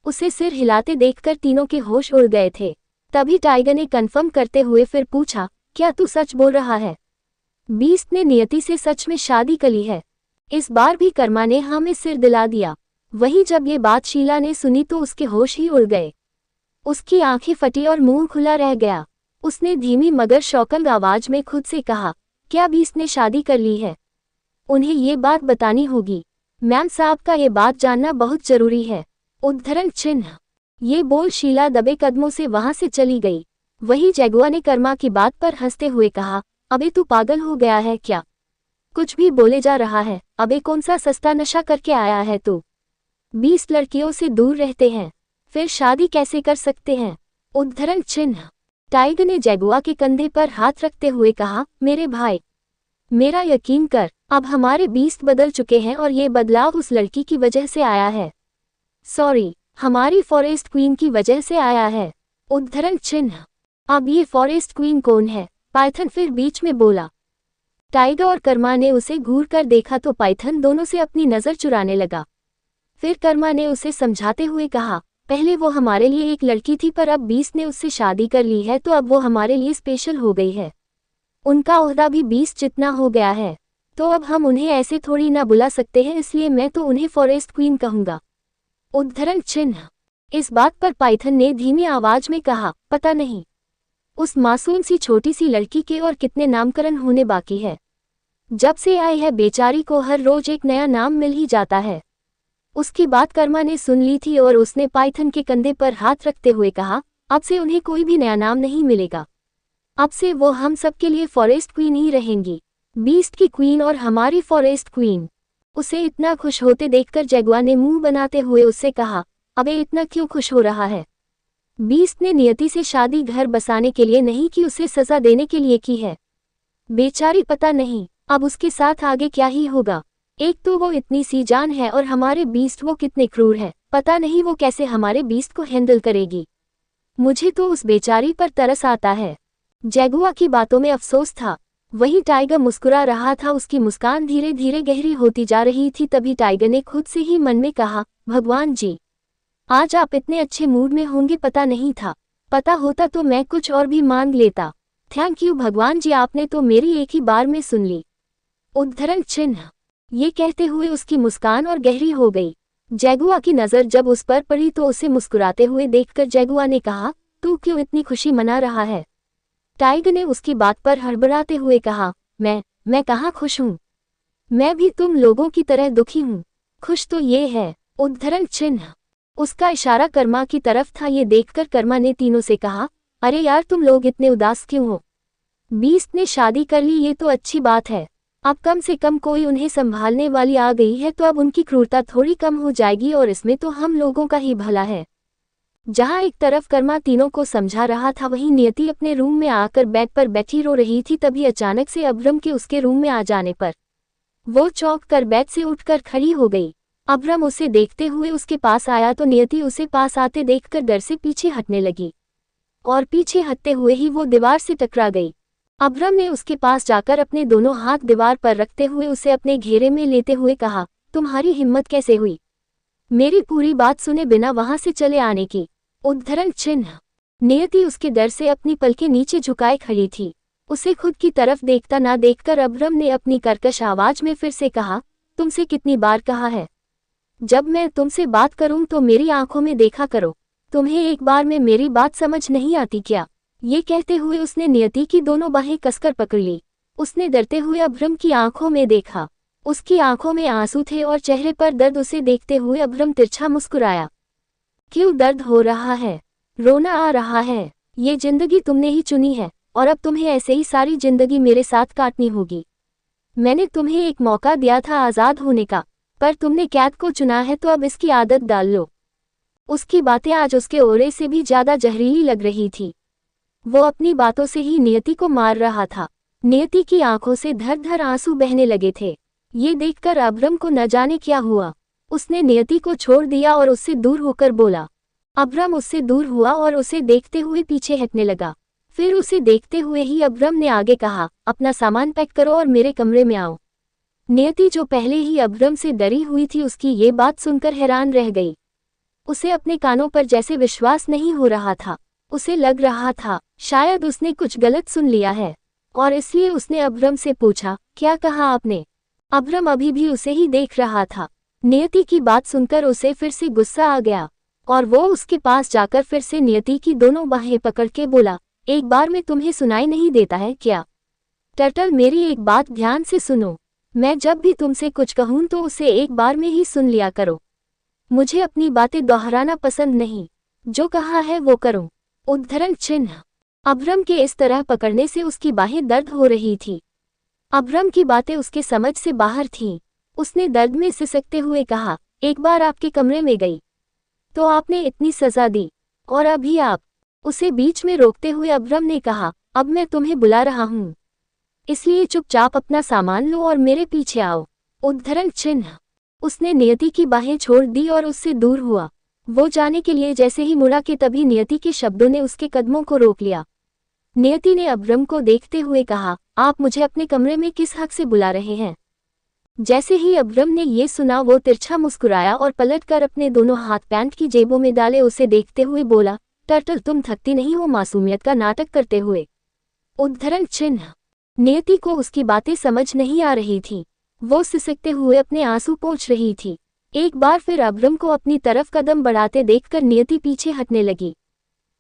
उसे सिर हिलाते देखकर तीनों के होश उड़ गए थे। तभी टाइगर ने कंफर्म करते हुए फिर पूछा, क्या तू सच बोल रहा है? बीस्ट ने नियति से सच में शादी कर ली है? इस बार भी कर्मा ने हाँ में सिर दिला दिया। वहीं जब ये बात शीला ने सुनी तो उसके होश ही उड़ गए। उसकी आंखें फटी और मुंह खुला रह गया। उसने धीमी मगर शौकंग आवाज में खुद से कहा, क्या बीस्ट ने शादी कर ली है? उन्हें ये बात बतानी होगी। मैम साहब का ये बात जानना बहुत जरूरी है। उद्धरण चिन्ह। ये बोल शीला दबे कदमों से वहां से चली गई। वही जैगुआ ने कर्मा की बात पर हंसते हुए कहा, अबे तू पागल हो गया है क्या? कुछ भी बोले जा रहा है। अबे कौन सा सस्ता नशा करके आया है तू? 20 लड़कियों से दूर रहते हैं, फिर शादी कैसे कर सकते हैं? उद्धरण चिन्ह। टाइगर ने जैगुआ के कंधे पर हाथ रखते हुए कहा, मेरे भाई, मेरा यकीन कर, अब हमारे बीस्ट बदल चुके हैं और ये बदलाव उस लड़की की वजह से आया है। सॉरी, हमारी फॉरेस्ट क्वीन की वजह से आया है। उद्धरण चिन्ह। अब ये फॉरेस्ट क्वीन कौन है? पाइथन फिर बीच में बोला। टाइगर और कर्मा ने उसे घूर कर देखा तो पाइथन दोनों से अपनी नजर चुराने लगा। फिर कर्मा ने उसे समझाते हुए कहा, पहले वो हमारे लिए एक लड़की थी पर अब बीस्ट ने उससे शादी कर ली है तो अब वो हमारे लिए स्पेशल हो गई है। उनका ओहदा भी बीस्ट जितना हो गया है, तो अब हम उन्हें ऐसे थोड़ी ना बुला सकते हैं, इसलिए मैं तो उन्हें फॉरेस्ट क्वीन कहूंगा। उद्धरण चिन्ह। इस बात पर पाइथन ने धीमी आवाज में कहा, पता नहीं उस मासूम सी छोटी सी लड़की के और कितने नामकरण होने बाकी है। जब से आई है बेचारी को हर रोज एक नया नाम मिल ही जाता है। उसकी बात कर्मा ने सुन ली थी और उसने पाइथन के कंधे पर हाथ रखते हुए कहा, अब से उन्हें कोई भी नया नाम नहीं मिलेगा। अब से वो हम सबके लिए फॉरेस्ट क्वीन ही रहेंगी, बीस्ट की क्वीन और हमारी फॉरेस्ट क्वीन। उसे इतना खुश होते देखकर जैगुआ ने मुंह बनाते हुए उससे कहा, अबे इतना क्यों खुश हो रहा है? बीस्ट ने नियति से शादी घर बसाने के लिए नहीं कि उसे सजा देने के लिए की है। बेचारी, पता नहीं अब उसके साथ आगे क्या ही होगा। एक तो वो इतनी सी जान है और हमारे बीस्ट वो कितने क्रूर है, पता नहीं वो कैसे हमारे बीस्ट को हैंडल करेगी। मुझे तो उस बेचारी पर तरस आता है। जैगुआ की बातों में अफसोस था। वहीं टाइगर मुस्कुरा रहा था, उसकी मुस्कान धीरे धीरे गहरी होती जा रही थी। तभी टाइगर ने खुद से ही मन में कहा, भगवान जी, आज आप इतने अच्छे मूड में होंगे, पता नहीं था। पता होता तो मैं कुछ और भी मांग लेता। थैंक यू भगवान जी, आपने तो मेरी एक ही बार में सुन ली। उद्धरण चिन्ह। ये कहते हुए उसकी मुस्कान और गहरी हो गई। जैगुआ की नज़र जब उस पर पड़ी तो उसे मुस्कुराते हुए देखकर जैगुआ ने कहा, तू क्यों इतनी खुशी मना रहा है? टाइगर ने उसकी बात पर हड़बड़ाते हुए कहा, मैं कहाँ खुश हूँ, मैं भी तुम लोगों की तरह दुखी हूँ। खुश तो ये है। उद्धरण चिन्ह। उसका इशारा कर्मा की तरफ था। ये देखकर कर्मा ने तीनों से कहा, अरे यार तुम लोग इतने उदास क्यों हो? 20 ने शादी कर ली, ये तो अच्छी बात है। अब कम से कम कोई उन्हें संभालने वाली आ गई है, तो अब उनकी क्रूरता थोड़ी कम हो जाएगी और इसमें तो हम लोगों का ही भला है। जहाँ एक तरफ कर्मा तीनों को समझा रहा था, वहीं नियति अपने रूम में आकर बेड पर बैठी रो रही थी। तभी अचानक से अब्रम के उसके रूम में आ जाने पर वो चौंक कर बेड से उठकर खड़ी हो गई। अब्रम उसे देखते हुए उसके पास आया तो नियति उसे पास आते देखकर डर से पीछे हटने लगी और पीछे हटते हुए ही वो दीवार से टकरा गई। अब्रम ने उसके पास जाकर अपने दोनों हाथ दीवार पर रखते हुए उसे अपने घेरे में लेते हुए कहा, तुम्हारी हिम्मत कैसे हुई मेरी पूरी बात सुने बिना वहां से चले आने की? उद्धरण चिन्ह। नियति उसके डर से अपनी पलकें नीचे झुकाए खड़ी थी। उसे खुद की तरफ देखता ना देखकर अब्रम ने अपनी कर्कश आवाज में फिर से कहा, तुमसे कितनी बार कहा है, जब मैं तुमसे बात करूं तो मेरी आंखों में देखा करो। तुम्हें एक बार में मेरी बात समझ नहीं आती क्या? ये कहते हुए उसने नियति की दोनों बाहें कसकर पकड़ ली। उसने डरते हुए अब्रम की आंखों में देखा। उसकी आंखों में आंसू थे और चेहरे पर दर्द। उसे देखते हुए अब्रम तिरछा मुस्कुराया। क्यों दर्द हो रहा है? रोना आ रहा है? ये जिंदगी तुमने ही चुनी है और अब तुम्हें ऐसे ही सारी जिंदगी मेरे साथ काटनी होगी। मैंने तुम्हें एक मौका दिया था आज़ाद होने का, पर तुमने कैद को चुना है, तो अब इसकी आदत डाल लो। उसकी बातें आज उसके ओरे से भी ज्यादा जहरीली लग रही थी। वो अपनी बातों से ही नियति को मार रहा था। नियति की आंखों से धर धर आंसू बहने लगे थे। ये देखकर अब्रम को न जाने क्या हुआ। उसने नियति को छोड़ दिया और उससे दूर होकर बोला। अब्रम उससे दूर हुआ और उसे देखते हुए पीछे हटने लगा। फिर उसे देखते हुए ही अब्रम ने आगे कहा, अपना सामान पैक करो और मेरे कमरे में आओ। नियति जो पहले ही अब्रम से डरी हुई थी, उसकी ये बात सुनकर हैरान रह गई। उसे अपने कानों पर जैसे विश्वास नहीं हो रहा था। उसे लग रहा था शायद उसने कुछ गलत सुन लिया है और इसलिए उसने अब्रम से पूछा, क्या कहा आपने? अब्रम अभी भी उसे ही देख रहा था। नियति की बात सुनकर उसे फिर से गुस्सा आ गया और वो उसके पास जाकर फिर से नियति की दोनों बाहें पकड़ के बोला, एक बार में तुम्हें सुनाई नहीं देता है क्या? टर्टल, मेरी एक बात ध्यान से सुनो। मैं जब भी तुमसे कुछ कहूं तो उसे एक बार में ही सुन लिया करो। मुझे अपनी बातें दोहराना पसंद नहीं। जो कहा है वो करो। उद्धरण चिन्ह। अब्रम के इस तरह पकड़ने से उसकी बाहें दर्द हो रही थी। अब्रम की बातें उसके समझ से बाहर थीं। उसने दर्द में सिसकते हुए कहा, एक बार आपके कमरे में गई तो आपने इतनी सजा दी और अभी आप? उसे बीच में रोकते हुए अब्रम ने कहा, अब मैं तुम्हें बुला रहा हूं, इसलिए चुपचाप अपना सामान लो और मेरे पीछे आओ। उद्धरण चिन्ह। उसने नियति की बाहें छोड़ दी और उससे दूर हुआ। वो जाने के लिए जैसे ही मुड़ा कि तभी नियति के शब्दों ने उसके कदमों को रोक लिया। नियति ने अब्रम को देखते हुए कहा, आप मुझे अपने कमरे में किस हक से बुला रहे हैं? जैसे ही अब्रम ने ये सुना, वो तिरछा मुस्कुराया और पलटकर अपने दोनों हाथ पैंट की जेबों में डाले उसे देखते हुए बोला, टर्टल, तुम थकती नहीं हो मासूमियत का नाटक करते हुए? उद्धरण चिन्ह। नियति को उसकी बातें समझ नहीं आ रही थी। वो सिसकते हुए अपने आंसू पोंछ रही थी। एक बार फिर अब्रम को अपनी तरफ कदम बढ़ाते देखकर नियति पीछे हटने लगी।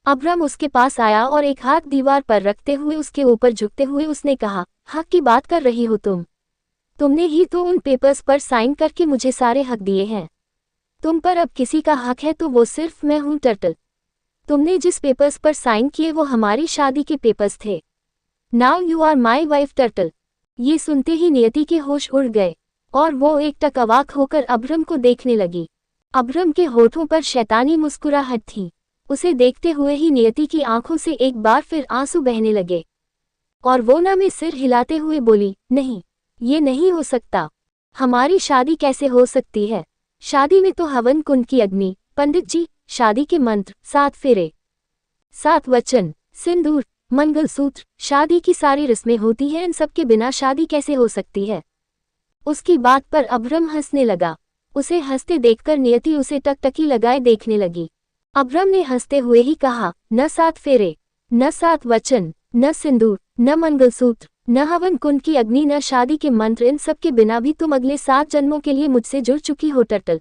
अब्रम उसके पास आया और एक हाथ दीवार पर रखते हुए उसके ऊपर झुकते हुए उसने कहा, हक की बात कर रही हो तुम? तुमने ही तो उन पेपर्स पर साइन करके मुझे सारे हक दिए हैं। तुम पर अब किसी का हक है तो वो सिर्फ मैं हूं टर्टल। तुमने जिस पेपर्स पर साइन किए वो हमारी शादी के पेपर्स थे। Now you are my wife turtle. ये सुनते ही नियति के होश उड़ गए और वो एकटक अवाक होकर अब्रम को देखने लगी। अब्रम के होठों पर शैतानी मुस्कुराहट थी। उसे देखते हुए ही नियति की आंखों से एक बार फिर आंसू बहने लगे और वो ना में सिर हिलाते हुए बोली, नहीं, ये नहीं हो सकता। हमारी शादी कैसे हो सकती है? शादी में तो हवन कुंड की अग्नि, पंडित जी, शादी के मंत्र, 7 फेरे, 7 वचन, सिंदूर, मंगलसूत्र, शादी की सारी रस्में होती हैं। इन सब के बिना शादी कैसे हो सकती है? उसकी बात पर अब्रम हंसने लगा। उसे हंसते देखकर नियति उसे टकटकी लगाए देखने लगी। अब्रम ने हंसते हुए ही कहा, न 7 फेरे, न 7 वचन, न सिंदूर, न मंगलसूत्र, न हवन कुंड की अग्नि, न शादी के मंत्र, इन सब के बिना भी तुम अगले 7 जन्मों के लिए मुझसे जुड़ चुकी हो टर्टल।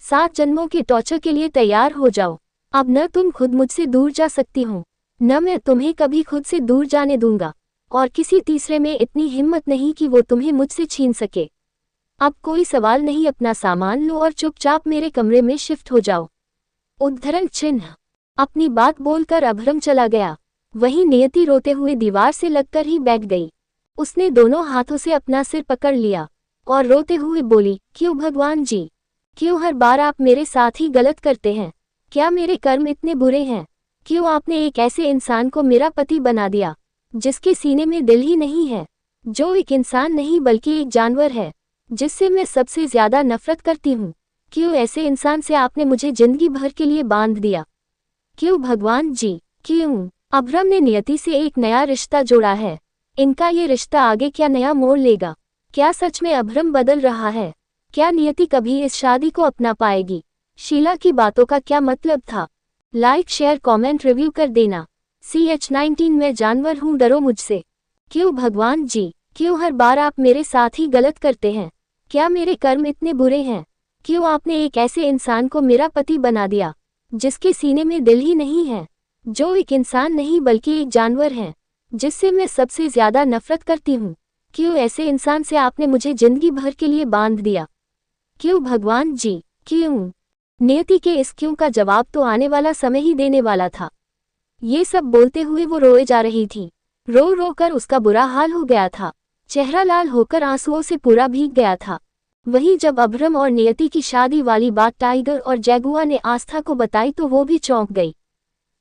7 जन्मों के टॉर्चर के लिए तैयार हो जाओ। अब न तुम खुद मुझसे दूर जा सकती हो, न मैं तुम्हें कभी खुद से दूर जाने दूंगा और किसी तीसरे में इतनी हिम्मत नहीं कि वो तुम्हें मुझसे छीन सके। अब कोई सवाल नहीं, अपना सामान लो और चुपचाप मेरे कमरे में शिफ्ट हो जाओ। उद्धरण चिन्ह। अपनी बात बोलकर अभ्रम चला गया। वहीं नियति रोते हुए दीवार से लगकर ही बैठ गई। उसने दोनों हाथों से अपना सिर पकड़ लिया और रोते हुए बोली, क्यों भगवान जी, क्यों हर बार आप मेरे साथ ही गलत करते हैं? क्या मेरे कर्म इतने बुरे हैं? क्यों आपने एक ऐसे इंसान को मेरा पति बना दिया जिसके सीने में दिल ही नहीं है, जो एक इंसान नहीं बल्कि एक जानवर है जिससे मैं सबसे ज्यादा नफरत करती हूँ? क्यों ऐसे इंसान से आपने मुझे जिंदगी भर के लिए बांध दिया? क्यों भगवान जी, क्यों? अभ्रम ने नियति से एक नया रिश्ता जोड़ा है। इनका ये रिश्ता आगे क्या नया मोड़ लेगा? क्या सच में अभ्रम बदल रहा है? क्या नियति कभी इस शादी को अपना पाएगी? शीला की बातों का क्या मतलब था? लाइक, शेयर, कमेंट, रिव्यू कर देना। CH19 मैं जानवर हूँ, डरो मुझसे। क्यों भगवान जी, क्यों हर बार आप मेरे साथ ही गलत करते हैं? क्या मेरे कर्म इतने बुरे हैं? क्यों आपने एक ऐसे इंसान को मेरा पति बना दिया जिसके सीने में दिल ही नहीं है, जो एक इंसान नहीं बल्कि एक जानवर है जिससे मैं सबसे ज्यादा नफरत करती हूँ? क्यों ऐसे इंसान से आपने मुझे जिंदगी भर के लिए बांध दिया? क्यों भगवान जी, क्यों? नियति के इस क्यों का जवाब तो आने वाला समय ही देने वाला था। ये सब बोलते हुए वो रोए जा रही थी। रो रो कर उसका बुरा हाल हो गया था। चेहरा लाल होकर आंसुओं से पूरा भीग गया था। वहीं जब अभ्रम और नियति की शादी वाली बात टाइगर और जैगुआ ने आस्था को बताई तो वो भी चौंक गई।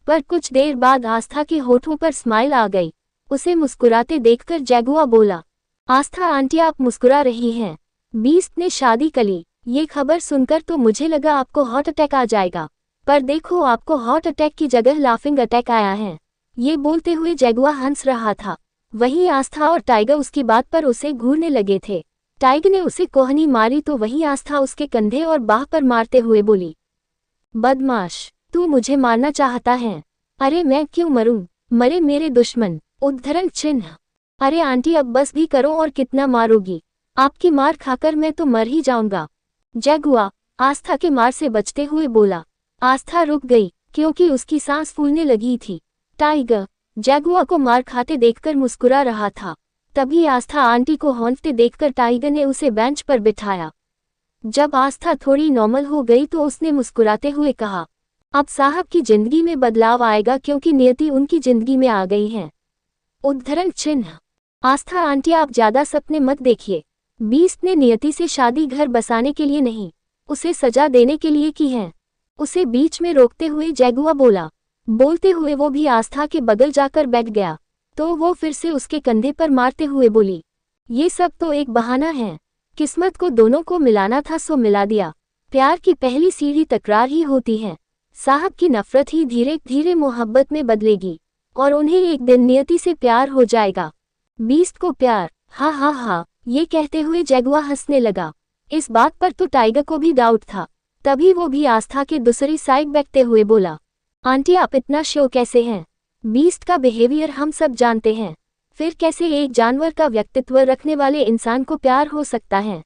पर कुछ देर बाद आस्था के होठों पर स्माइल आ गई। उसे मुस्कुराते देखकर जैगुआ बोला, आस्था आंटी आप मुस्कुरा रही हैं। बीस्ट ने शादी कर ली। ये खबर सुनकर तो मुझे लगा आपको हार्ट अटैक आ जाएगा, पर देखो आपको हार्ट अटैक की जगह लाफिंग अटैक आया है। ये बोलते हुए जैगुआ हंस रहा था। वहीं आस्था और टाइगर उसकी बात पर उसे घूरने लगे थे। टाइगर ने उसे कोहनी मारी तो वहीं आस्था उसके कंधे और बाह पर मारते हुए बोली, बदमाश, तू मुझे मारना चाहता है? अरे मैं क्यों मरूं, मरे मेरे दुश्मन। उद्धरण चिन्ह। अरे आंटी अब बस भी करो, और कितना मारोगी? आपकी मार खाकर मैं तो मर ही जाऊंगा। जैगुआ आस्था के मार से बचते हुए बोला। आस्था रुक गई क्योंकि उसकी सांस फूलने लगी थी। टाइगर जैगुआ को मार खाते देखकर मुस्कुरा रहा था। तभी आस्था आंटी को हौंकते देखकर टाइगर ने उसे बेंच पर बिठाया। जब आस्था थोड़ी नॉर्मल हो गई तो उसने मुस्कुराते हुए कहा, अब साहब की जिंदगी में बदलाव आएगा क्योंकि नियति उनकी जिंदगी में आ गई है। उद्धरण चिन्ह। आस्था आंटी आप ज्यादा सपने मत देखिए। बीस्ट ने नियति से शादी घर बसाने के लिए नहीं, उसे सजा देने के लिए की है। उसे बीच में रोकते हुए जैगुआ बोला। बोलते हुए वो भी आस्था के बगल जाकर बैठ गया तो वो फिर से उसके कंधे पर मारते हुए बोली, ये सब तो एक बहाना है। किस्मत को दोनों को मिलाना था सो मिला दिया। प्यार की पहली सीढ़ी तकरार ही होती है। साहब की नफरत ही धीरे धीरे मोहब्बत में बदलेगी और उन्हें एक दिन नियति से प्यार हो जाएगा। बीस्ट को प्यार, हा हा हा। ये कहते हुए जैगुआ हंसने लगा। इस बात पर तो टाइगर को भी डाउट था। तभी वो भी आस्था के दूसरी साइड बैठते हुए बोला, आंटी आप इतना श्योर कैसे हैं? बीस्ट का बिहेवियर हम सब जानते हैं, फिर कैसे एक जानवर का व्यक्तित्व रखने वाले इंसान को प्यार हो सकता है?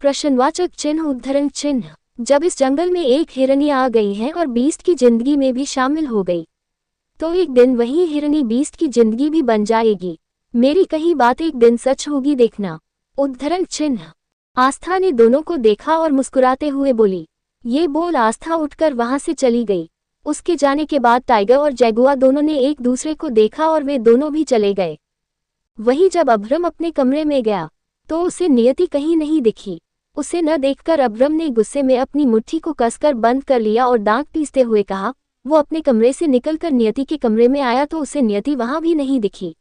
प्रश्नवाचक चिन्ह। उद्धरण चिन्ह। जब इस जंगल में एक हिरनी आ गई है और बीस्ट की जिंदगी में भी शामिल हो गई तो एक दिन वही हिरनी बीस्ट की जिंदगी भी बन जाएगी। मेरी कही बात एक दिन सच होगी, देखना। उद्धरण चिन्ह। आस्था ने दोनों को देखा और मुस्कुराते हुए बोली। ये बोल आस्था उठकर वहां से चली गई। उसके जाने के बाद टाइगर और जैगुआ दोनों ने एक दूसरे को देखा और वे दोनों भी चले गए। वहीं जब अभ्रम अपने कमरे में गया तो उसे नियति कहीं नहीं दिखी। उसे न देखकर अभ्रम ने गुस्से में अपनी मुट्ठी को कसकर बंद कर लिया और दांत पीसते हुए कहा। वो अपने कमरे से निकलकर नियति के कमरे में आया तो उसे नियति वहां भी नहीं दिखी।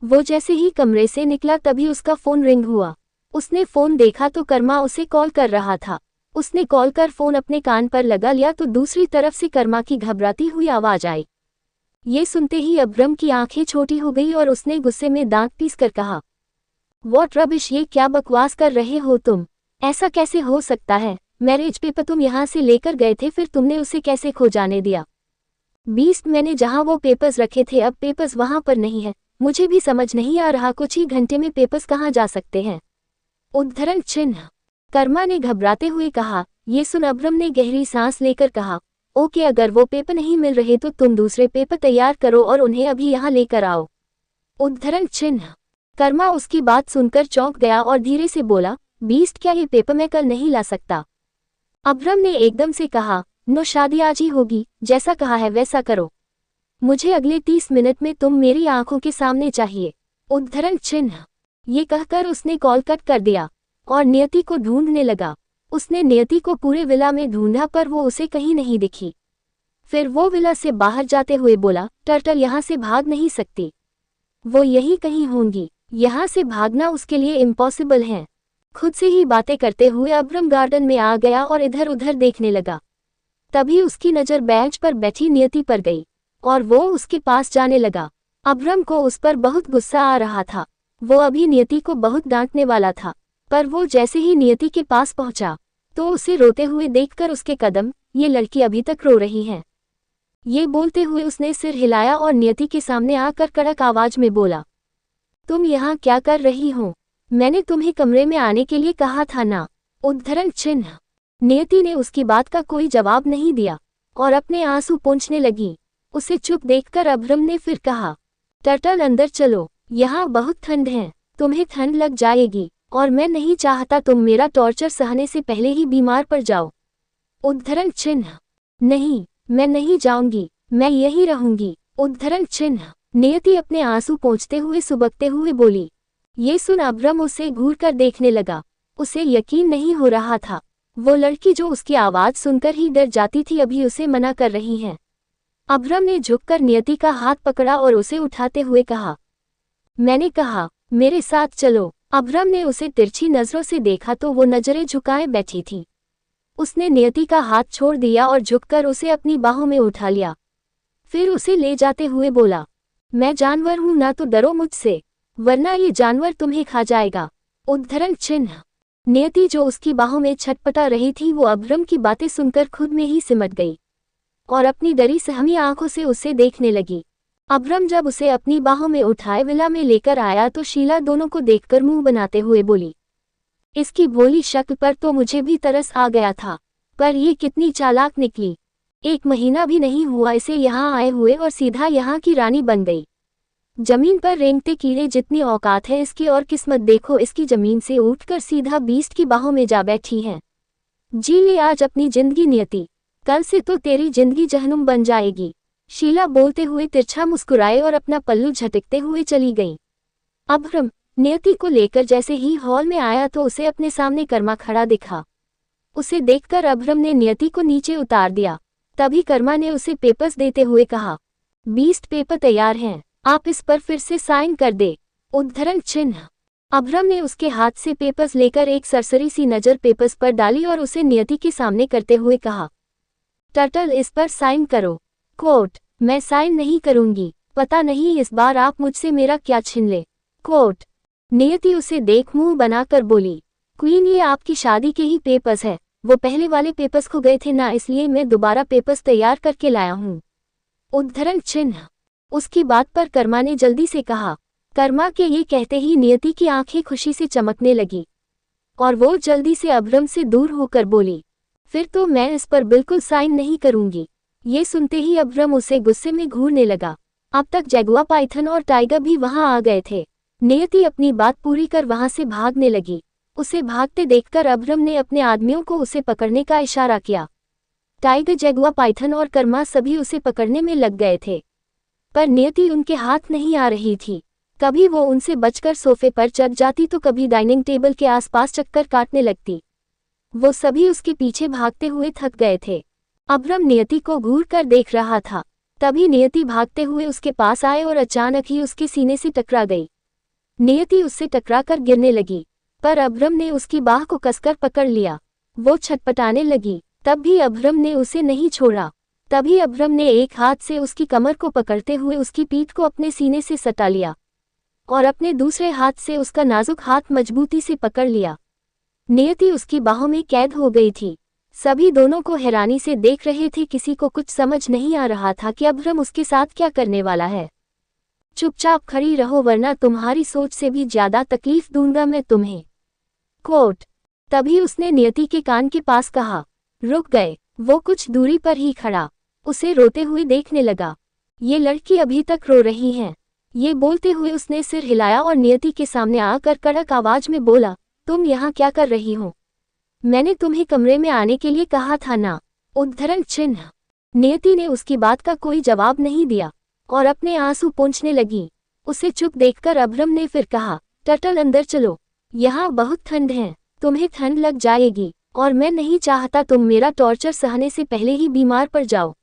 वो जैसे ही कमरे से निकला तभी उसका फोन रिंग हुआ। उसने फोन देखा तो कर्मा उसे कॉल कर रहा था। उसने कॉल कर फोन अपने कान पर लगा लिया तो दूसरी तरफ से कर्मा की घबराती हुई आवाज आई। ये सुनते ही अभ्रम की आंखें छोटी हो गई और उसने गुस्से में दांत पीस कर कहा, व्हाट रबिश, ये क्या बकवास कर रहे हो तुम? ऐसा कैसे हो सकता है? मैरिज पेपर तुम यहाँ से लेकर गए थे, फिर तुमने उसे कैसे खो जाने दिया? बीस्ट, मैंने जहाँ वो पेपर्स रखे थे अब पेपर्स वहाँ पर नहीं है। मुझे भी समझ नहीं आ रहा कुछ ही घंटे में पेपर्स कहाँ जा सकते हैं। उद्धरण चिन्ह। कर्मा ने घबराते हुए कहा। ये सुन अभ्रम ने गहरी सांस लेकर कहा, ओके, अगर वो पेपर नहीं मिल रहे तो तुम दूसरे पेपर तैयार करो और उन्हें अभी यहाँ लेकर आओ। उद्धरण चिन्ह। कर्मा उसकी बात सुनकर चौंक गया और धीरे से बोला, बीस्ट, क्या ये पेपर मैं कल नहीं ला सकता? अभ्रम ने एकदम से कहा, नो, शादी आज ही होगी, जैसा कहा है वैसा करो। मुझे अगले 30 मिनट में तुम मेरी आंखों के सामने चाहिए। उद्धरण चिन्ह। ये कहकर उसने कॉल कट कर दिया और नियति को ढूंढने लगा। उसने नियति को पूरे विला में ढूंढा पर वो उसे कहीं नहीं दिखी। फिर वो विला से बाहर जाते हुए बोला, टर्टल यहाँ से भाग नहीं सकती, वो यही कहीं होंगी, यहाँ से भागना उसके लिए इम्पॉसिबल है। खुद से ही बातें करते हुए अब्रम गार्डन में आ गया और इधर उधर देखने लगा। तभी उसकी नज़र बेंच पर बैठी नियति पर गई और वो उसके पास जाने लगा। अब्रम को उस पर बहुत गुस्सा आ रहा था। वो अभी नियति को बहुत डांटने वाला था, पर वो जैसे ही नियति के पास पहुंचा तो उसे रोते हुए देखकर उसके कदम, ये लड़की अभी तक रो रही है। ये बोलते हुए उसने सिर हिलाया और नियति के सामने आकर कड़क आवाज में बोला, तुम यहाँ क्या कर रही हो? मैंने तुम्हें कमरे में आने के लिए कहा था ना। उद्धरण चिन्ह। नियति ने उसकी बात का कोई जवाब नहीं दिया और अपने आंसू पोंछने लगी। उसे चुप देखकर अब्रम ने फिर कहा, टर्टल अंदर चलो, यहाँ बहुत ठंड है, तुम्हें ठंड लग जाएगी और मैं नहीं चाहता तुम मेरा टॉर्चर सहने से पहले ही बीमार पड़ जाओ। उद्धरण चिन्ह। नहीं, मैं नहीं जाऊंगी, मैं यहीं रहूंगी। उद्धरण चिन्ह। नियति अपने आंसू पोंछते हुए सुबकते हुए बोली। ये सुन अब्रम उसे घूर कर देखने लगा। उसे यकीन नहीं हो रहा था, वो लड़की जो उसकी आवाज सुनकर ही डर जाती थी अभी उसे मना कर रही है। अब्रम ने झुककर नियति का हाथ पकड़ा और उसे उठाते हुए कहा, मैंने कहा मेरे साथ चलो। अब्रम ने उसे तिरछी नजरों से देखा तो वो नजरें झुकाए बैठी थी। उसने नियति का हाथ छोड़ दिया और झुककर उसे अपनी बाहों में उठा लिया। फिर उसे ले जाते हुए बोला, मैं जानवर हूं ना, तो डरो मुझसे, वरना ये जानवर तुम्हें खा जाएगा। उद्धरण चिन्ह। नियति जो उसकी बाहों में छटपटा रही थी वो अब्रम की बातें सुनकर खुद में ही सिमट गई और अपनी डरी सहमी आंखों से उसे देखने लगी। अब्रम जब उसे अपनी बाहों में उठाए विला में लेकर आया तो शीला दोनों को देखकर मुंह बनाते हुए बोली, इसकी भोली शक्ल पर तो मुझे भी तरस आ गया था, पर ये कितनी चालाक निकली। 1 महीना भी नहीं हुआ इसे यहाँ आए हुए और सीधा यहाँ की रानी बन गई। जमीन पर रेंगते कीड़े जितनी औकात है इसकी, और किस्मत देखो इसकी जमीन से उठकर सीधा बीस्ट की बाहों में जा बैठी है। जी ले आज अपनी जिंदगी नियति, कल से तो तेरी जिंदगी जहनुम बन जाएगी। शीला बोलते हुए तिरछा मुस्कुराए और अपना पल्लू झटकते हुए चली गई। अब्रम नियति को लेकर जैसे ही हॉल में आया तो उसे अपने सामने कर्मा खड़ा दिखा। उसे देखकर अब्रम ने नियति को नीचे उतार दिया। तभी कर्मा ने उसे पेपर्स देते हुए कहा, बीस्ट पेपर तैयार हैं, आप इस पर फिर से साइन कर दे। उद्धरण चिन्ह। अब्रम ने उसके हाथ से पेपर्स लेकर एक सरसरी सी नज़र पेपर्स पर डाली और उसे नियति के सामने करते हुए कहा, टर्टल इस पर साइन करो। कोर्ट, मैं साइन नहीं करूंगी, पता नहीं इस बार आप मुझसे मेरा क्या छीन ले। कोर्ट। नियति उसे देख मुंह बनाकर बोली, क्वीन ये आपकी शादी के ही पेपर्स है, वो पहले वाले पेपर्स खो गए थे ना, इसलिए मैं दोबारा पेपर्स तैयार करके लाया हूँ। उद्धरण चिन्ह। उसकी बात पर कर्मा ने जल्दी से कहा। कर्मा के ये कहते ही नियति की आंखें खुशी से चमकने लगी और वो जल्दी से अब्रम से दूर होकर बोली, फिर तो मैं इस पर बिल्कुल साइन नहीं करूंगी। ये सुनते ही अब्रम उसे गुस्से में घूरने लगा। अब तक जगुआ पाइथन और टाइगर भी वहां आ गए थे। नियति अपनी बात पूरी कर वहां से भागने लगी। उसे भागते देखकर अब्रम ने अपने आदमियों को उसे पकड़ने का इशारा किया। टाइगर, जगुआ पाइथन और कर्मा सभी उसे पकड़ने में लग गए थे, पर नियति उनके हाथ नहीं आ रही थी। कभी वो उनसे बचकर सोफे पर चढ़ जाती तो कभी डाइनिंग टेबल के आसपास चक्कर काटने लगती। वो सभी उसके पीछे भागते हुए थक गए थे। अब्रम नियति को घूर कर देख रहा था। तभी नियति भागते हुए उसके पास आए और अचानक ही उसके सीने से टकरा गई। नियति उससे टकराकर गिरने लगी, पर अब्रम ने उसकी बाह को कसकर पकड़ लिया। वो छटपटाने लगी, तब भी अब्रम ने उसे नहीं छोड़ा। तभी अब्रम ने एक हाथ से उसकी कमर को पकड़ते हुए उसकी पीठ को अपने सीने से सटा लिया और अपने दूसरे हाथ से उसका नाजुक हाथ मजबूती से पकड़ लिया। नियति उसकी बाहों में कैद हो गई थी। सभी दोनों को हैरानी से देख रहे थे। किसी को कुछ समझ नहीं आ रहा था कि अब्रम उसके साथ क्या करने वाला है। चुपचाप खड़ी रहो वरना तुम्हारी सोच से भी ज्यादा तकलीफ दूंगा मैं तुम्हें। कोर्ट। तभी उसने नियति के कान के पास कहा। रुक गए। वो कुछ दूरी पर ही खड़ा उसे रोते हुए देखने लगा। ये लड़की अभी तक रो रही है। ये बोलते हुए उसने सिर हिलाया और नियति के सामने आकर कड़क आवाज में बोला, तुम यहाँ क्या कर रही हो? मैंने तुम्हें कमरे में आने के लिए कहा था ना। उद्धरण चिन्ह। नियति ने उसकी बात का कोई जवाब नहीं दिया और अपने आंसू पोंछने लगी। उसे चुप देखकर अभ्रम ने फिर कहा, टर्टल अंदर चलो, यहाँ बहुत ठंड है, तुम्हें ठंड लग जाएगी और मैं नहीं चाहता तुम मेरा टॉर्चर सहने से पहले ही बीमार पड़ जाओ।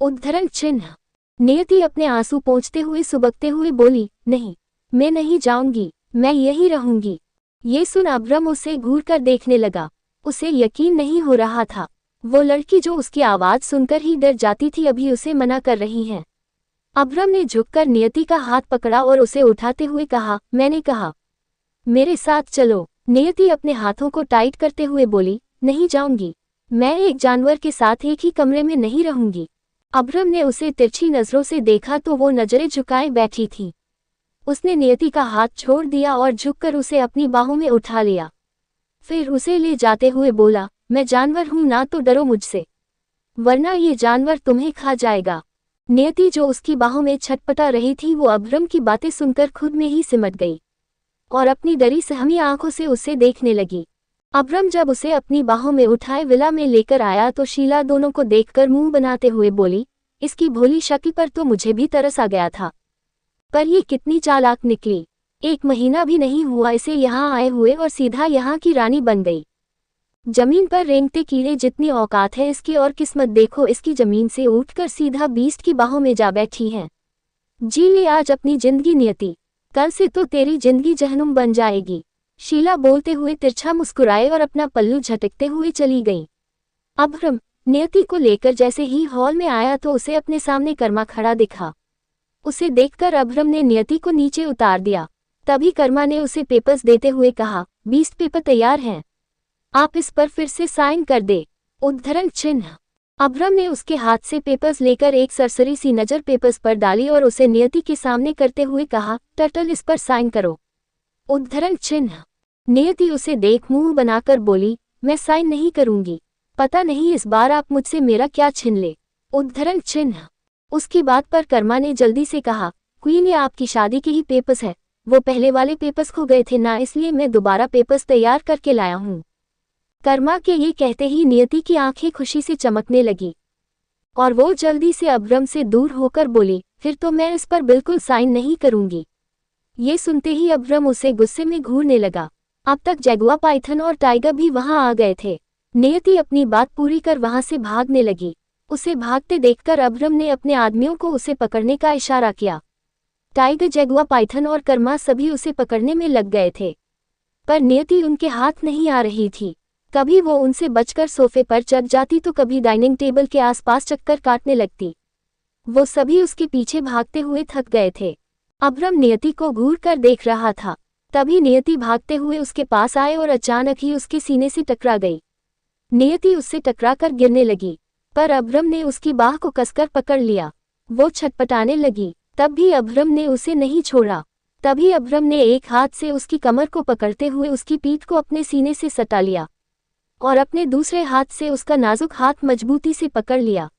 उद्धरण चिन्ह। नियति अपने आंसू पोंछते हुए सुबकते हुए बोली, नहीं, मैं नहीं जाऊंगी, मैं यही रहूंगी। ये सुन अभ्रम उसे घूर कर देखने लगा। उसे यकीन नहीं हो रहा था, वो लड़की जो उसकी आवाज सुनकर ही डर जाती थी अभी उसे मना कर रही है। अभ्रम ने झुककर नियति का हाथ पकड़ा और उसे उठाते हुए कहा, मैंने कहा मेरे साथ चलो। नियति अपने हाथों को टाइट करते हुए बोली, नहीं जाऊंगी, मैं एक जानवर के साथ एक ही कमरे में नहीं रहूंगी। अभ्रम ने उसे तिरछी नजरों से देखा तो वो नजरें झुकाए बैठी थी। उसने नियति का हाथ छोड़ दिया और झुककर उसे अपनी बाहों में उठा लिया। फिर उसे ले जाते हुए बोला, मैं जानवर हूं ना, तो डरो मुझसे, वरना ये जानवर तुम्हें खा जाएगा। नियति जो उसकी बाहों में छटपटा रही थी वो अभ्रम की बातें सुनकर खुद में ही सिमट गई और अपनी डरी सहमी आंखों से उसे देखने लगी। अभ्रम जब उसे अपनी बाहों में उठाए विला में लेकर आया तो शीला दोनों को देखकर मुंह बनाते हुए बोली, इसकी भोली शक्ल पर तो मुझे भी तरस आ गया था, पर ये कितनी चालाक निकली। 1 महीना भी नहीं हुआ इसे यहाँ आए हुए और सीधा यहाँ की रानी बन गई। जमीन पर रेंगते कीड़े जितनी औकात है इसकी, और किस्मत देखो इसकी जमीन से उठकर सीधा बीस्ट की बाहों में जा बैठी है। जी ले आज अपनी जिंदगी नियति, कल से तो तेरी जिंदगी जहनुम बन जाएगी। शीला बोलते हुए तिरछा मुस्कुराए और अपना पल्लू झटकते हुए चली गई। अभ्रम नियति को लेकर जैसे ही हॉल में आया तो उसे अपने सामने कर्मा खड़ा दिखा। उसे देखकर अभ्रम ने नियति को नीचे उतार दिया। तभी कर्मा ने उसे पेपर्स देते हुए कहा, बीस्ट पेपर तैयार हैं, आप इस पर फिर से साइन कर दे। उद्धरण चिन्ह। अभ्रम ने उसके हाथ से पेपर्स लेकर एक सरसरी सी नजर पेपर्स पर डाली और उसे नियति के सामने करते हुए कहा, टर्टल इस पर साइन करो। उद्धरण चिन्ह। नियति उसे देख मुंह बनाकर बोली, मैं साइन नहीं करूंगी, पता नहीं इस बार आप मुझसे मेरा क्या छीन ले। उद्धरण चिन्ह। उसकी बात पर कर्मा ने जल्दी से कहा, क्वीन ये आपकी शादी के ही पेपर्स है, वो पहले वाले पेपर्स खो गए थे ना, इसलिए मैं दोबारा पेपर्स तैयार करके लाया हूँ। कर्मा के ये कहते ही नियति की आंखें खुशी से चमकने लगी और वो जल्दी से अभ्रम से दूर होकर बोली, फिर तो मैं इस पर बिल्कुल साइन नहीं करूंगी। ये सुनते ही अभ्रम उसे गुस्से में घूरने लगा। अब तक जगुआ पाइथन और टाइगर भी वहां आ गए थे। नियति अपनी बात पूरी कर वहां से भागने लगी। उसे भागते देखकर अभ्रम ने अपने आदमियों को उसे पकड़ने का इशारा किया। टाइगर, जगुआ पाइथन और कर्मा सभी उसे पकड़ने में लग गए थे, पर नियति उनके हाथ नहीं आ रही थी। कभी वो उनसे बचकर सोफे पर चढ़ जाती तो कभी डाइनिंग टेबल के आसपास चक्कर काटने लगती। वो सभी उसके पीछे भागते हुए थक गए थे। अभ्रम नियति को घूर कर देख रहा था। तभी नियति भागते हुए उसके पास आए और अचानक ही उसके सीने से टकरा गई। नियति उससे टकराकर गिरने लगी, पर अभ्रम ने उसकी बाह को कसकर पकड़ लिया। वो छटपटाने लगी, तब भी अभ्रम ने उसे नहीं छोड़ा। तभी अभ्रम ने एक हाथ से उसकी कमर को पकड़ते हुए उसकी पीठ को अपने सीने से सटा लिया और अपने दूसरे हाथ से उसका नाजुक हाथ मजबूती से पकड़ लिया।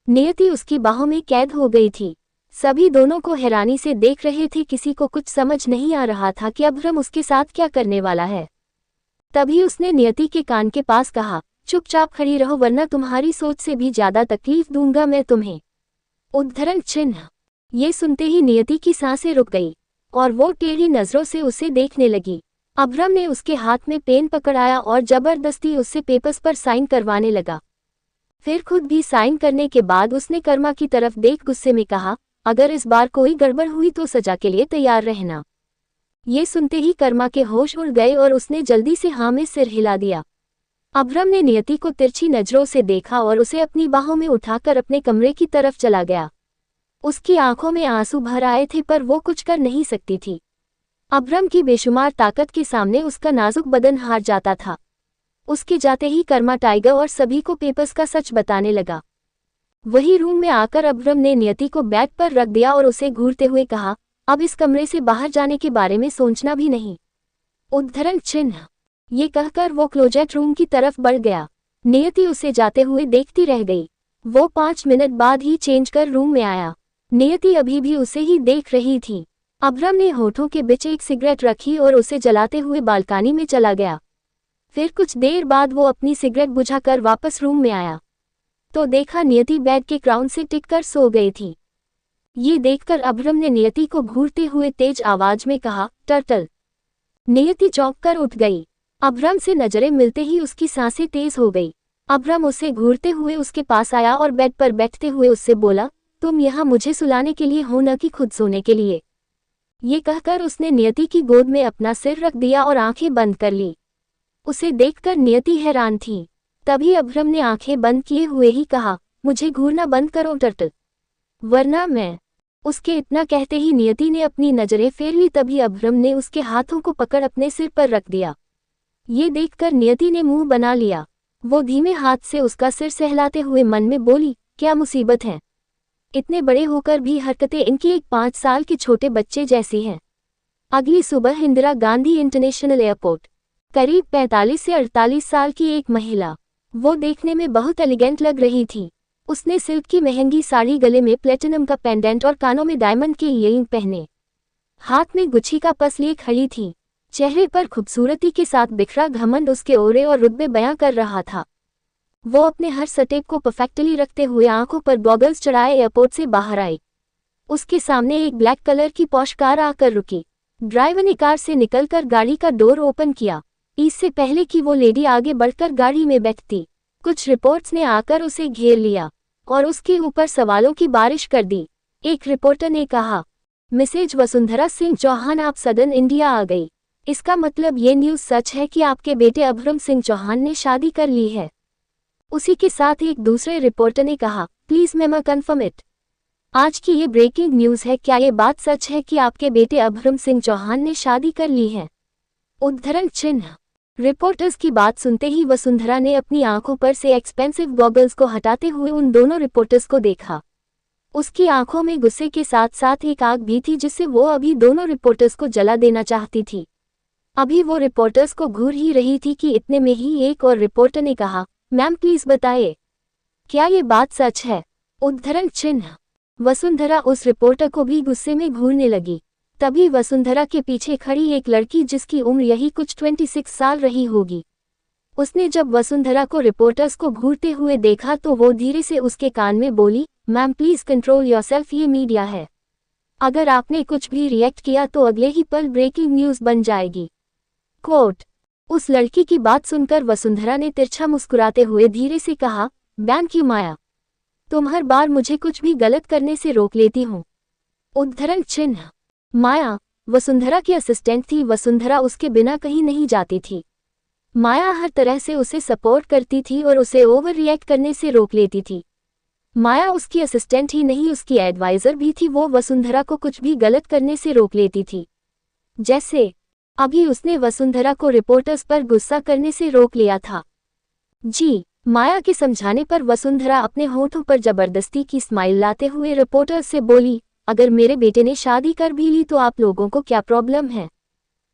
नियति उसकी बाहों में कैद हो गई थी। सभी दोनों को हैरानी से देख रहे थे, किसी को कुछ समझ नहीं आ रहा था कि अभ्रम उसके साथ क्या करने वाला है। तभी उसने नियति के कान के पास कहा, चुपचाप खड़ी रहो वरना तुम्हारी सोच से भी ज्यादा तकलीफ दूंगा मैं तुम्हें। उद्धरण चिन्ह। ये सुनते ही नियति की सांसें रुक गई और वो टेढ़ी नजरों से उसे देखने लगी। अभ्रम ने उसके हाथ में पेन पकड़ाया और जबरदस्ती उससे पेपर्स पर साइन करवाने लगा। फिर खुद भी साइन करने के बाद उसने कर्मा की तरफ देख गुस्से में कहा, अगर इस बार कोई गड़बड़ हुई तो सजा के लिए तैयार रहना। ये सुनते ही कर्मा के होश उड़ गए और उसने जल्दी से हाँ में सिर हिला दिया। अभ्रम ने नियति को तिरछी नजरों से देखा और उसे अपनी बाहों में उठाकर अपने कमरे की तरफ चला गया। उसकी आंखों में आंसू भर आए थे पर वो कुछ कर नहीं सकती थी। अभ्रम की बेशुमार ताकत के सामने उसका नाजुक बदन हार जाता था। उसके जाते ही कर्मा टाइगर और सभी को पेपर्स का सच बताने लगा। वही रूम में आकर अभ्रम ने नियति को बेड पर रख दिया और उसे घूरते हुए कहा, अब इस कमरे से बाहर जाने के बारे में सोचना भी नहीं। उद्धरण चिन्ह। ये कहकर वो क्लोजेट रूम की तरफ बढ़ गया। नियति उसे जाते हुए देखती रह गई। वो 5 मिनट बाद ही चेंज कर रूम में आया। नियति अभी भी उसे ही देख रही थी। अभ्रम ने होठों के बीच एक सिगरेट रखी और उसे जलाते हुए बालकनी में चला गया। फिर कुछ देर बाद वो अपनी सिगरेट बुझाकर वापस रूम में आया। तो देखा नियति बेड के क्राउन से टिककर सो गई थी। ये देखकर अभ्रम ने नियति को घूरते हुए तेज आवाज में कहा, टर्टल। नियति चौंक कर उठ गई। अभ्रम से नजरें मिलते ही उसकी सांसें तेज हो गई। अभ्रम उसे घूरते हुए उसके पास आया और बेड पर बैठते हुए उससे बोला, तुम यहाँ मुझे सुलाने के लिए हो न कि खुद सोने के लिए। ये कहकर उसने नियति की गोद में अपना सिर रख दिया और आंखें बंद कर ली। उसे देखकर नियति हैरान थी। तभी अभ्रम ने आंखें बंद किए हुए ही कहा, मुझे घूरना बंद करो टर्टल, वरना मैं। उसके इतना कहते ही नियति ने अपनी नजरें फेर ली। तभी अभ्रम ने उसके हाथों को पकड़ अपने सिर पर रख दिया। ये देखकर नियति ने मुंह बना लिया। वो धीमे हाथ से उसका सिर सहलाते हुए मन में बोली, क्या मुसीबत है, इतने बड़े होकर भी हरकतें इनकी एक 5 साल के छोटे बच्चे जैसी हैं। अगली सुबह इंदिरा गांधी इंटरनेशनल एयरपोर्ट, करीब 45 से 48 साल की एक महिला। वो देखने में बहुत एलिगेंट लग रही थी। उसने सिल्क की महंगी साड़ी, गले में प्लेटिनम का पेंडेंट और कानों में डायमंड के इयररिंग पहने, हाथ में गुच्छी का पर्स लिए खड़ी थी। चेहरे पर खूबसूरती के साथ बिखरा घमंड उसके ओरे और रुतबे बयां कर रहा था। वो अपने हर स्टेप को परफेक्टली रखते हुए आंखों पर गॉगल्स चढ़ाए एयरपोर्ट से बाहर आई। उसके सामने एक ब्लैक कलर की पॉश कार आकर रुकी। ड्राइवर ने कार से निकलकर गाड़ी का डोर ओपन किया। इससे पहले कि वो लेडी आगे बढ़कर गाड़ी में बैठती, कुछ रिपोर्ट्स ने आकर उसे घेर लिया और उसके ऊपर सवालों की बारिश कर दी। एक रिपोर्टर ने कहा, मिसेज वसुंधरा सिंह चौहान, आप सदन इंडिया आ गई। इसका मतलब ये न्यूज़ सच है कि आपके बेटे अभ्रम सिंह चौहान ने शादी कर ली है। उसी के साथ एक दूसरे रिपोर्टर ने कहा, प्लीज मैम कन्फर्म इट। आज की ये ब्रेकिंग न्यूज़ है, क्या ये बात सच है कि आपके बेटे अभ्रम सिंह चौहान ने शादी कर ली है? उद्धरण चिन्ह। रिपोर्टर्स की बात सुनते ही वसुंधरा ने अपनी आंखों पर से एक्सपेंसिव गॉगल्स को हटाते हुए उन दोनों रिपोर्टर्स को देखा। उसकी आंखों में गुस्से के साथ साथ एक आग भी थी जिससे वो अभी दोनों रिपोर्टर्स को जला देना चाहती थी। अभी वो रिपोर्टर्स को घूर ही रही थी कि इतने में ही एक और रिपोर्टर ने कहा, मैम प्लीज बताइए, क्या ये बात सच है? उद्धरण चिन्ह। वसुंधरा उस रिपोर्टर को भी गुस्से में घूरने लगी। तभी वसुंधरा के पीछे खड़ी एक लड़की, जिसकी उम्र यही कुछ 26 साल रही होगी, उसने जब वसुंधरा को रिपोर्टर्स को घूरते हुए देखा तो वो धीरे से उसके कान में बोली, मैम प्लीज कंट्रोल योरसेल्फ, ये मीडिया है। अगर आपने कुछ भी रिएक्ट किया तो अगले ही पल ब्रेकिंग न्यूज बन जाएगी। कोट। उस लड़की की बात सुनकर वसुंधरा ने तिरछा मुस्कुराते हुए धीरे से कहा, थैंक यू माया, तुम हर बार मुझे कुछ भी गलत करने से रोक लेती हो। उद्धरण चिन्ह। माया वसुंधरा की असिस्टेंट थी। वसुंधरा उसके बिना कहीं नहीं जाती थी। माया हर तरह से उसे सपोर्ट करती थी और उसे ओवर रिएक्ट करने से रोक लेती थी। माया उसकी असिस्टेंट ही नहीं, उसकी एडवाइजर भी थी। वो वसुंधरा को कुछ भी गलत करने से रोक लेती थी। जैसे अभी उसने वसुंधरा को रिपोर्टर्स पर गुस्सा करने से रोक लिया था। जी। माया के समझाने पर वसुंधरा अपने होठों पर जबरदस्ती की स्माइल लाते हुए रिपोर्टर्स से बोली, अगर मेरे बेटे ने शादी कर भी ली तो आप लोगों को क्या प्रॉब्लम है?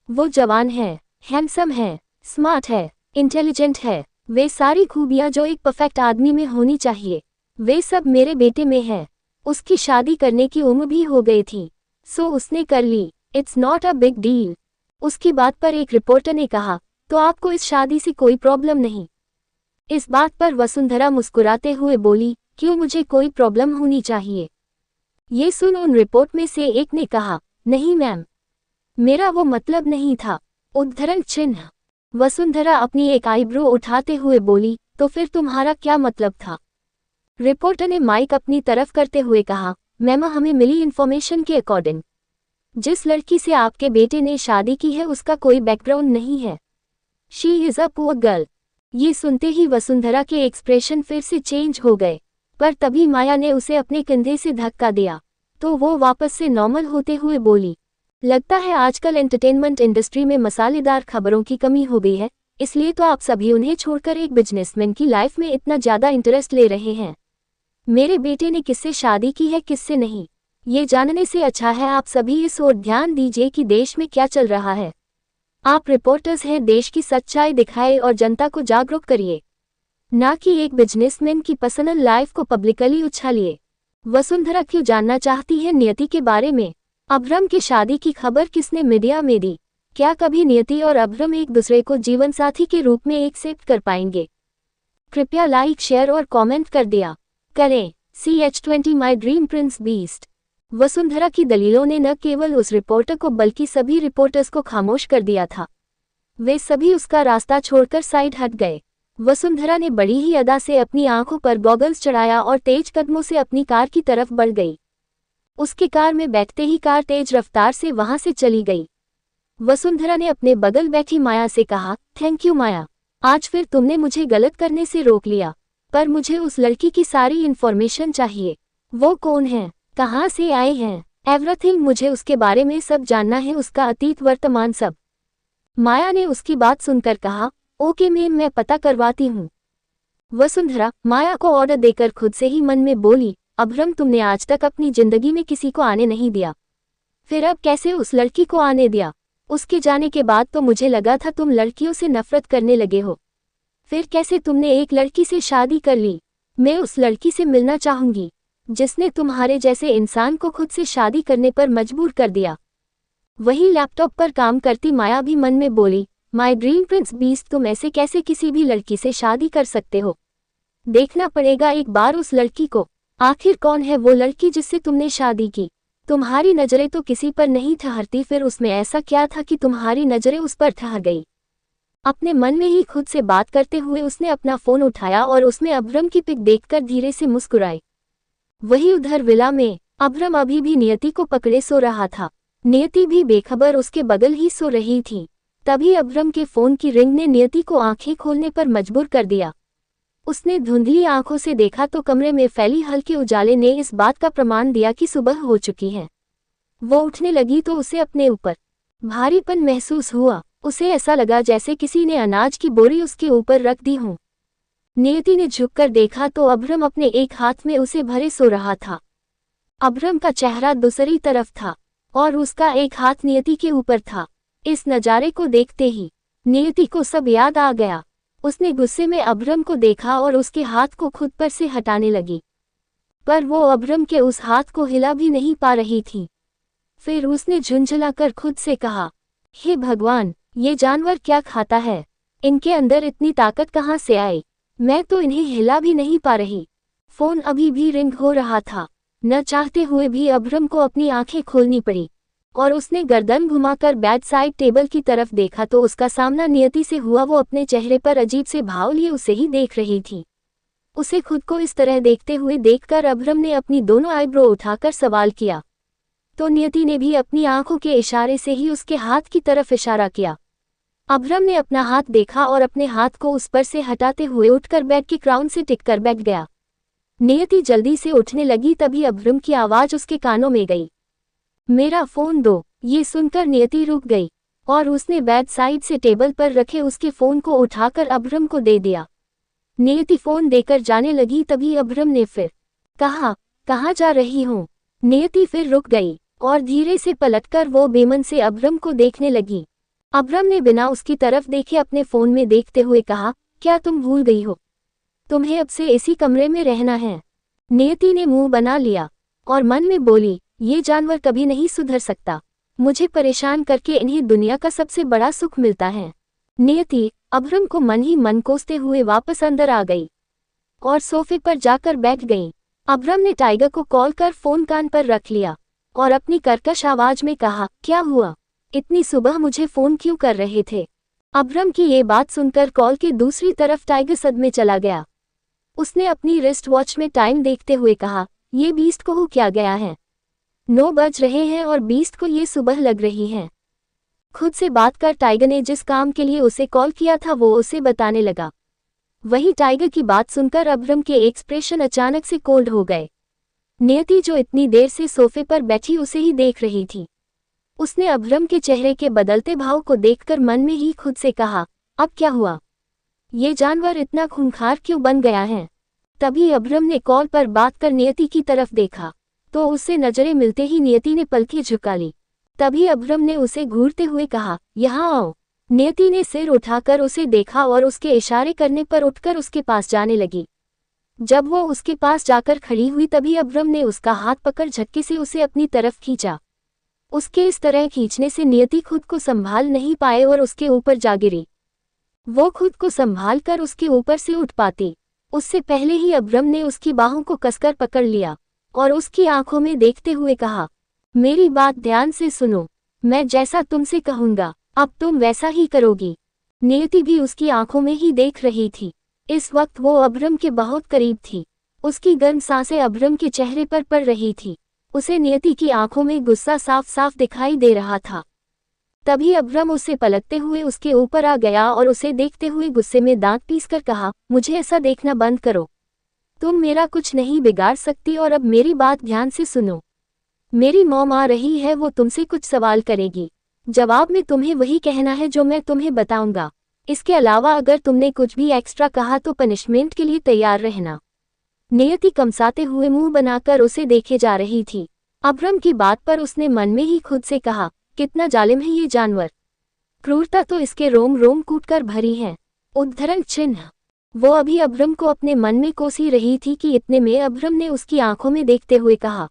वो जवान है, हैंडसम है, स्मार्ट है, इंटेलिजेंट है, वे सारी खूबियां जो एक परफेक्ट आदमी में होनी चाहिए, वे सब मेरे बेटे में है। उसकी शादी करने की उम्र भी हो गई थी, सो उसने कर ली। It's not a big deal. उसकी बात पर एक रिपोर्टर ने कहा, तो आपको इस शादी से कोई प्रॉब्लम नहीं? इस बात पर वसुंधरा मुस्कुराते हुए बोली, क्यों मुझे कोई प्रॉब्लम होनी चाहिए? ये सुन उन रिपोर्ट में से एक ने कहा, नहीं मैम, मेरा वो मतलब नहीं था। उद्धरण चिन्ह। वसुंधरा अपनी एक आईब्रो उठाते हुए बोली, तो फिर तुम्हारा क्या मतलब था? रिपोर्टर ने माइक अपनी तरफ करते हुए कहा, मैम हमें मिली इन्फॉर्मेशन के अकॉर्डिंग जिस लड़की से आपके बेटे ने शादी की है उसका कोई बैकग्राउंड नहीं है। She is a poor girl. ये सुनते ही वसुंधरा के एक्सप्रेशन फिर से चेंज हो गए, पर तभी माया ने उसे अपने कंधे से धक्का दिया तो वो वापस से नॉर्मल होते हुए बोली, लगता है आजकल एंटरटेनमेंट इंडस्ट्री में मसालेदार खबरों की कमी हो गई है, इसलिए तो आप सभी उन्हें छोड़कर एक बिजनेसमैन की लाइफ में इतना ज़्यादा इंटरेस्ट ले रहे हैं। मेरे बेटे ने किससे शादी की है किससे नहीं, ये जानने से अच्छा है आप सभी इस ओर ध्यान दीजिए कि देश में क्या चल रहा है। आप रिपोर्टर्स हैं, देश की सच्चाई दिखाए और जनता को जागरूक करिए, ना कि एक बिजनेसमैन की पर्सनल लाइफ को पब्लिकली उछालिए। वसुंधरा क्यों जानना चाहती है नियति के बारे में? अभ्रम की शादी की खबर किसने मीडिया में दी? क्या कभी नियति और अभ्रम एक दूसरे को जीवनसाथी के रूप में एक्सेप्ट कर पाएंगे? कृपया लाइक, शेयर और कमेंट कर दिया करें। CH20 my dream Prince beast. Vasundhara की दलीलों ने न केवल उस रिपोर्टर को बल्कि सभी रिपोर्टर्स को खामोश कर दिया था। वे सभी उसका रास्ता छोड़कर साइड हट गए। वसुंधरा ने बड़ी ही अदा से अपनी आंखों पर गॉगल्स चढ़ाया और तेज कदमों से अपनी कार की तरफ बढ़ गई। उसकी कार में बैठते ही कार तेज रफ्तार से वहां से चली गई। वसुंधरा ने अपने बगल बैठी माया से कहा, थैंक यू माया, आज फिर तुमने मुझे गलत करने से रोक लिया, पर मुझे उस लड़की की सारी इन्फॉर्मेशन चाहिए। वो कौन है, कहाँ से आए हैं, एवरीथिंग, मुझे उसके बारे में सब जानना है, उसका अतीत वर्तमान सब। माया ने उसकी बात सुनकर कहा, ओके मैम, मैं पता करवाती हूँ। वसुंधरा माया को ऑर्डर देकर खुद से ही मन में बोली, अभ्रम, तुमने आज तक अपनी जिंदगी में किसी को आने नहीं दिया, फिर अब कैसे उस लड़की को आने दिया? उसके जाने के बाद तो मुझे लगा था तुम लड़कियों से नफरत करने लगे हो, फिर कैसे तुमने एक लड़की से शादी कर ली? मैं उस लड़की से मिलना चाहूंगी जिसने तुम्हारे जैसे इंसान को खुद से शादी करने पर मजबूर कर दिया। वही लैपटॉप पर काम करती माया भी मन में बोली, माय ड्रीम प्रिंस बीस्ट, तुम ऐसे कैसे किसी भी लड़की से शादी कर सकते हो? देखना पड़ेगा एक बार उस लड़की को, आखिर कौन है वो लड़की जिससे तुमने शादी की? तुम्हारी नजरें तो किसी पर नहीं ठहरती, फिर उसमें ऐसा क्या था कि तुम्हारी नजरें उस पर ठहर गई? अपने मन में ही खुद से बात करते हुए उसने अपना फोन उठाया और उसमें अभ्रम की पिक देखकर धीरे से मुस्कुराई। वही उधर विला में अभ्रम अभी भी नियति को पकड़े सो रहा था। नियति भी बेखबर उसके बगल ही सो रही थी। तभी अभ्रम के फोन की रिंग ने नियति को आंखें खोलने पर मजबूर कर दिया। उसने धुंधली आंखों से देखा तो कमरे में फैली हल्के उजाले ने इस बात का प्रमाण दिया कि सुबह हो चुकी है। वो उठने लगी तो उसे अपने ऊपर भारीपन महसूस हुआ। उसे ऐसा लगा जैसे किसी ने अनाज की बोरी उसके ऊपर रख दी हो। नियति ने झुककर देखा तो अभ्रम अपने एक हाथ में उसे भरे सो रहा था। अभ्रम का चेहरा दूसरी तरफ था और उसका एक हाथ नियति के ऊपर था। इस नज़ारे को देखते ही नियति को सब याद आ गया। उसने गुस्से में अभ्रम को देखा और उसके हाथ को खुद पर से हटाने लगी, पर वो अभ्रम के उस हाथ को हिला भी नहीं पा रही थी। फिर उसने झुंझलाकर खुद से कहा, हे भगवान, ये जानवर क्या खाता है? इनके अंदर इतनी ताकत कहाँ से आई? मैं तो इन्हें हिला भी नहीं पा रही। फोन अभी भी रिंग हो रहा था। न चाहते हुए भी अभ्रम को अपनी आंखें खोलनी पड़ी और उसने गर्दन घुमाकर बेड साइड टेबल की तरफ देखा तो उसका सामना नियति से हुआ। वो अपने चेहरे पर अजीब से भाव लिए उसे ही देख रही थी। उसे खुद को इस तरह देखते हुए देखकर अभ्रम ने अपनी दोनों आईब्रो उठाकर सवाल किया, तो नियति ने भी अपनी आंखों के इशारे से ही उसके हाथ की तरफ इशारा किया। अभ्रम ने अपना हाथ देखा और अपने हाथ को उस पर से हटाते हुए उठकर बेड के क्राउन से टिककर बैठ गया। नियति जल्दी से उठने लगी, तभी अभ्रम की आवाज उसके कानों में गई, मेरा फोन दो। ये सुनकर नियति रुक गई और उसने बेड साइड से टेबल पर रखे उसके फोन को उठाकर अभ्रम को दे दिया। नियति फोन देकर जाने लगी, तभी अभ्रम ने फिर कहा, कहाँ जा रही हूँ? नियति फिर रुक गई और धीरे से पलटकर वो बेमन से अभ्रम को देखने लगी। अभ्रम ने बिना उसकी तरफ देखे अपने फोन में देखते हुए कहा, क्या तुम भूल गई हो? तुम्हें अब से इसी कमरे में रहना है। नियति ने मुंह बना लिया और मन में बोली, ये जानवर कभी नहीं सुधर सकता। मुझे परेशान करके इन्हें दुनिया का सबसे बड़ा सुख मिलता है। नियति अभ्रम को मन ही मन कोसते हुए वापस अंदर आ गई और सोफे पर जाकर बैठ गई। अभ्रम ने टाइगर को कॉल कर फोन कान पर रख लिया और अपनी कर्कश आवाज में कहा, क्या हुआ? इतनी सुबह मुझे फोन क्यों कर रहे थे? अभ्रम की ये बात सुनकर कॉल के दूसरी तरफ टाइगर सदमे चला गया। उसने अपनी रिस्ट वॉच में टाइम देखते हुए कहा, ये बीस्ट को हो क्या गया है? 9 बज रहे हैं और बीस्ट को ये सुबह लग रही है। खुद से बात कर टाइगर ने जिस काम के लिए उसे कॉल किया था वो उसे बताने लगा। वही टाइगर की बात सुनकर अभ्रम के एक्सप्रेशन अचानक से कोल्ड हो गए। नियति जो इतनी देर से सोफे पर बैठी उसे ही देख रही थी। उसने अभ्रम के चेहरे के बदलते भाव को देखकर मन में ही खुद से कहा, अब क्या हुआ? ये जानवर इतना खूंखार क्यों बन गया है? तभी अभ्रम ने कॉल पर बात कर नियति की तरफ देखा तो उससे नजरें मिलते ही नियति ने पलकें झुका ली। तभी अभ्रम ने उसे घूरते हुए कहा, यहाँ आओ। नियति ने सिर उठाकर उसे देखा और उसके इशारे करने पर उठकर उसके पास जाने लगी। जब वो उसके पास जाकर खड़ी हुई तभी अभ्रम ने उसका हाथ पकड़ झटके से उसे अपनी तरफ खींचा। उसके इस तरह खींचने से नियति खुद को संभाल नहीं पाए और उसके ऊपर जा गिरी। वो खुद को संभाल कर उसके ऊपर से उठ पाती। उससे पहले ही अब्रम ने उसकी बाहों को कसकर पकड़ लिया और उसकी आंखों में देखते हुए कहा, मेरी बात ध्यान से सुनो, मैं जैसा तुमसे कहूंगा अब तुम वैसा ही करोगी। नियति भी उसकी आंखों में ही देख रही थी। इस वक्त वो अब्रम के बहुत करीब थी। उसकी गर्म सांसें अब्रम के चेहरे पर पड़ रही थी। उसे नियति की आंखों में गुस्सा साफ साफ दिखाई दे रहा था। तभी अब्रम उसे पलटते हुए उसके ऊपर आ गया और उसे देखते हुए गुस्से में दांत पीसकर कहा, मुझे ऐसा देखना बंद करो। तुम मेरा कुछ नहीं बिगाड़ सकती और अब मेरी बात ध्यान से सुनो। मेरी मॉम आ रही है, वो तुमसे कुछ सवाल करेगी। जवाब में तुम्हें वही कहना है जो मैं तुम्हें बताऊंगा। इसके अलावा अगर तुमने कुछ भी एक्स्ट्रा कहा तो पनिशमेंट के लिए तैयार रहना। नियति कमसाते हुए मुंह बनाकर उसे देखे जा रही थी। अब्रम की बात पर उसने मन में ही खुद से कहा, कितना जालिम है ये जानवर। क्रूरता तो इसके रोम रोम कूटकर भरी है। उद्धरण चिन्ह। वो अभी अब्रम को अपने मन में कोसी रही थी कि इतने में अब्रम ने उसकी आंखों में देखते हुए कहा,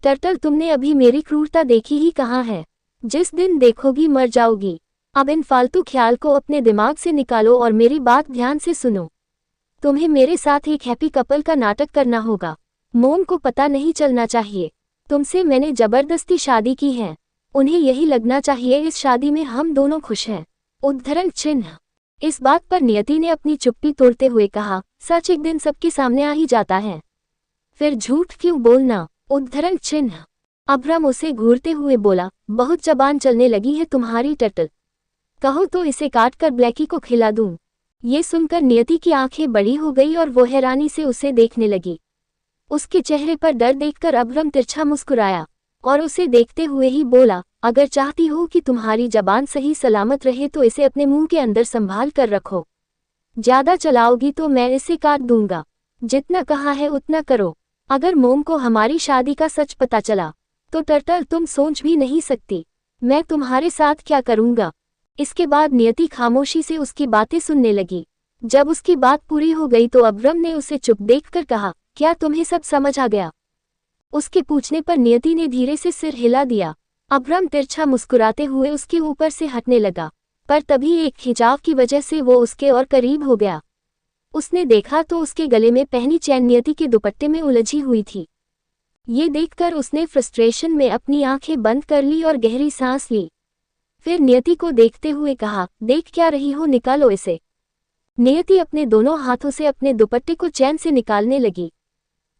टर्टल तुमने अभी मेरी क्रूरता देखी ही कहाँ है। जिस दिन देखोगी मर जाओगी। अब इन फालतू ख्याल को अपने दिमाग से निकालो और मेरी बात ध्यान से सुनो। तुम्हें मेरे साथ एक हैप्पी कपल का नाटक करना होगा। मोम को पता नहीं चलना चाहिए। तुमसे मैंने जबरदस्ती शादी की है। उन्हें यही लगना चाहिए इस शादी में हम दोनों खुश हैं। उद्धरण चिन्ह। इस बात पर नियति ने अपनी चुप्पी तोड़ते हुए कहा, सच एक दिन सबके सामने आ ही जाता है, फिर झूठ क्यों बोलना। उद्धरण चिन्ह। अब्रम उसे घूरते हुए बोला, बहुत जबान चलने लगी है तुम्हारी टर्टल। कहो तो इसे काटकर ब्लैकी को खिला दूं। ये सुनकर नियति की आंखें बड़ी हो गई और वो हैरानी से उसे देखने लगी। उसके चेहरे पर डर देखकर अब्रम तिरछा मुस्कुराया और उसे देखते हुए ही बोला, अगर चाहती हो कि तुम्हारी जबान सही सलामत रहे तो इसे अपने मुंह के अंदर संभाल कर रखो। ज्यादा चलाओगी तो मैं इसे काट दूंगा। जितना कहा है उतना करो। अगर मोम को हमारी शादी का सच पता चला तो टर्टल तुम सोच भी नहीं सकती मैं तुम्हारे साथ क्या करूंगा। इसके बाद नियति खामोशी से उसकी बातें सुनने लगी। जब उसकी बात पूरी हो गई तो अब्रम ने उसे चुप देखकर कहा, क्या तुम्हें सब समझ आ गया। उसके पूछने पर नियति ने धीरे से सिर हिला दिया। अब्रम तिरछा मुस्कुराते हुए उसके ऊपर से हटने लगा, पर तभी एक खिंचाव की वजह से वो उसके और करीब हो गया। उसने देखा तो उसके गले में पहनी चैन नियति के दुपट्टे में उलझी हुई थी। ये देखकर उसने फ्रस्ट्रेशन में अपनी आंखें बंद कर ली और गहरी सांस ली। फिर नियति को देखते हुए कहा, देख क्या रही हो, निकालो इसे। नियति अपने दोनों हाथों से अपने दुपट्टे को चैन से निकालने लगी,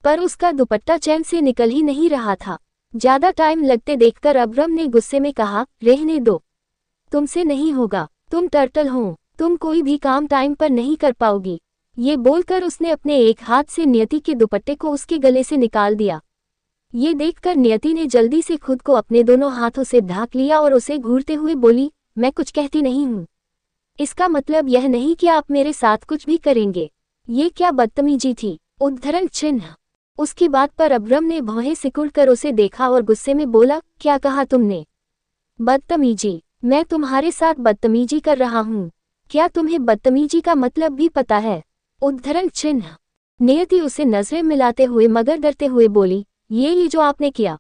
पर उसका दुपट्टा चैन से निकल ही नहीं रहा था। ज्यादा टाइम लगते देखकर अब्रम ने गुस्से में कहा, रहने दो, तुमसे नहीं होगा, तुम टर्टल हो, तुम कोई भी काम टाइम पर नहीं कर पाओगी। ये बोलकर उसने अपने एक हाथ से नियति के दुपट्टे को उसके गले से निकाल दिया। ये देखकर नियति ने जल्दी से खुद को अपने दोनों हाथों से ढांक लिया और उसे घूरते हुए बोली, मैं कुछ कहती नहीं हूँ। इसका मतलब यह नहीं कि आप मेरे साथ कुछ भी करेंगे। ये क्या बदतमीजी थी। उद्धरण चिन्ह। उसकी बात पर अब्रम ने भौहें सिकुड़कर उसे देखा और गुस्से में बोला, क्या कहा तुमने। बदतमीजी। मैं तुम्हारे साथ बदतमीजी कर रहा हूँ। क्या तुम्हें बदतमीजी का मतलब भी पता है। उद्धरण चिन्ह। नियति उसे नजरें मिलाते हुए मगर डरते हुए बोली, ये जो आपने किया,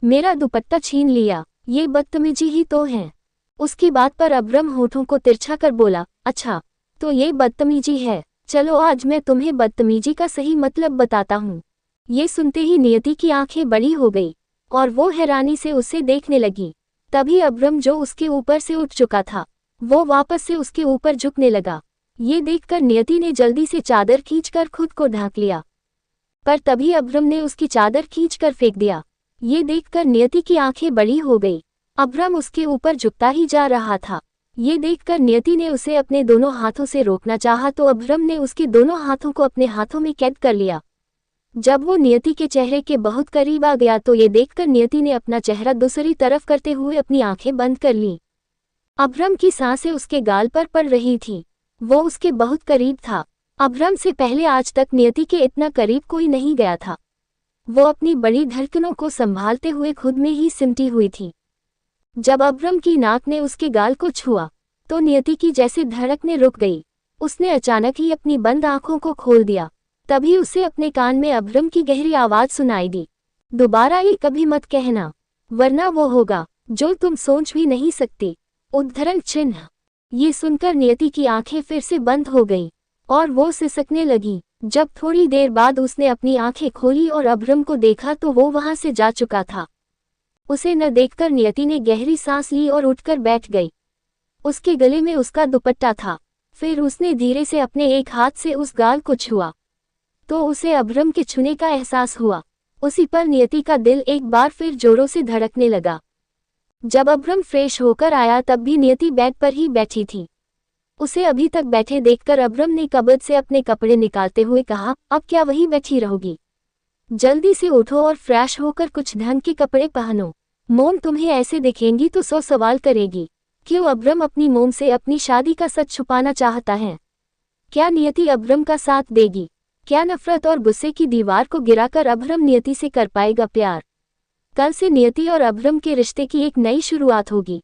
मेरा दुपट्टा छीन लिया, ये बदतमीजी ही तो है। उसकी बात पर अब्रम होठों को तिरछा कर बोला, अच्छा तो ये बदतमीजी है, चलो आज मैं तुम्हें बदतमीजी का सही मतलब बताता हूँ। ये सुनते ही नियति की आंखें बड़ी हो गई और वो हैरानी से उसे देखने लगी। तभी अब्रम जो उसके ऊपर से उठ चुका था वो वापस से उसके ऊपर झुकने लगा। ये देखकर नियति ने जल्दी से चादर खींचकर खुद को ढांक लिया, पर तभी अब्रम ने उसकी चादर खींचकर फेंक दिया। ये देखकर नियति की आंखें बड़ी हो गई। अब्रम उसके ऊपर झुकता ही जा रहा था। ये देखकर नियति ने उसे अपने दोनों हाथों से रोकना चाहा तो अब्रम ने उसके दोनों हाथों को अपने हाथों में कैद कर लिया। जब वो नियति के चेहरे के बहुत करीब आ गया तो ये देखकर नियति ने अपना चेहरा दूसरी तरफ करते हुए अपनी आंखें बंद कर लीं। अब्रम की सांसें उसके गाल पर पड़ रही थीं। वो उसके बहुत करीब था। अब्रम से पहले आज तक नियति के इतना करीब कोई नहीं गया था। वो अपनी बड़ी धड़कनों को संभालते हुए खुद में ही सिमटी हुई थी। जब अब्रम की नाक ने उसके गाल को छुआ तो नियति की जैसे धड़कनें रुक गई। उसने अचानक ही अपनी बंद आंखों को खोल दिया। तभी उसे अपने कान में अब्रम की गहरी आवाज सुनाई दी, दोबारा ये कभी मत कहना, वरना वो होगा जो तुम सोच भी नहीं सकती। उद्धरण चिन्ह। ये सुनकर नियति की आंखें फिर से बंद हो गई और वो सिसकने लगी। जब थोड़ी देर बाद उसने अपनी आंखें खोली और अभ्रम को देखा तो वो वहां से जा चुका था। उसे न देखकर नियति ने गहरी सांस ली और उठकर बैठ गई। उसके गले में उसका दुपट्टा था। फिर उसने धीरे से अपने एक हाथ से उस गाल को छुआ तो उसे अभ्रम के छूने का एहसास हुआ। उसी पर नियति का दिल एक बार फिर जोरों से धड़कने लगा। जब अभ्रम फ्रेश होकर आया तब भी नियति बेड पर ही बैठी थी। उसे अभी तक बैठे देखकर अभ्रम ने कबर्ड से अपने कपड़े निकालते हुए कहा, अब क्या वहीं बैठी रहोगी? जल्दी से उठो और फ्रेश होकर कुछ ढंग के कपड़े पहनो। मोम तुम्हें ऐसे देखेंगी तो 100 सवाल करेगी। क्यों अभ्रम अपनी मोम से अपनी शादी का सच छुपाना चाहता है? क्या नियति अभ्रम का साथ देगी? क्या नफरत और गुस्से की दीवार को गिराकर अभ्रम नियति से कर पाएगा प्यार? कल से नियति और अभ्रम के रिश्ते की एक नई शुरुआत होगी।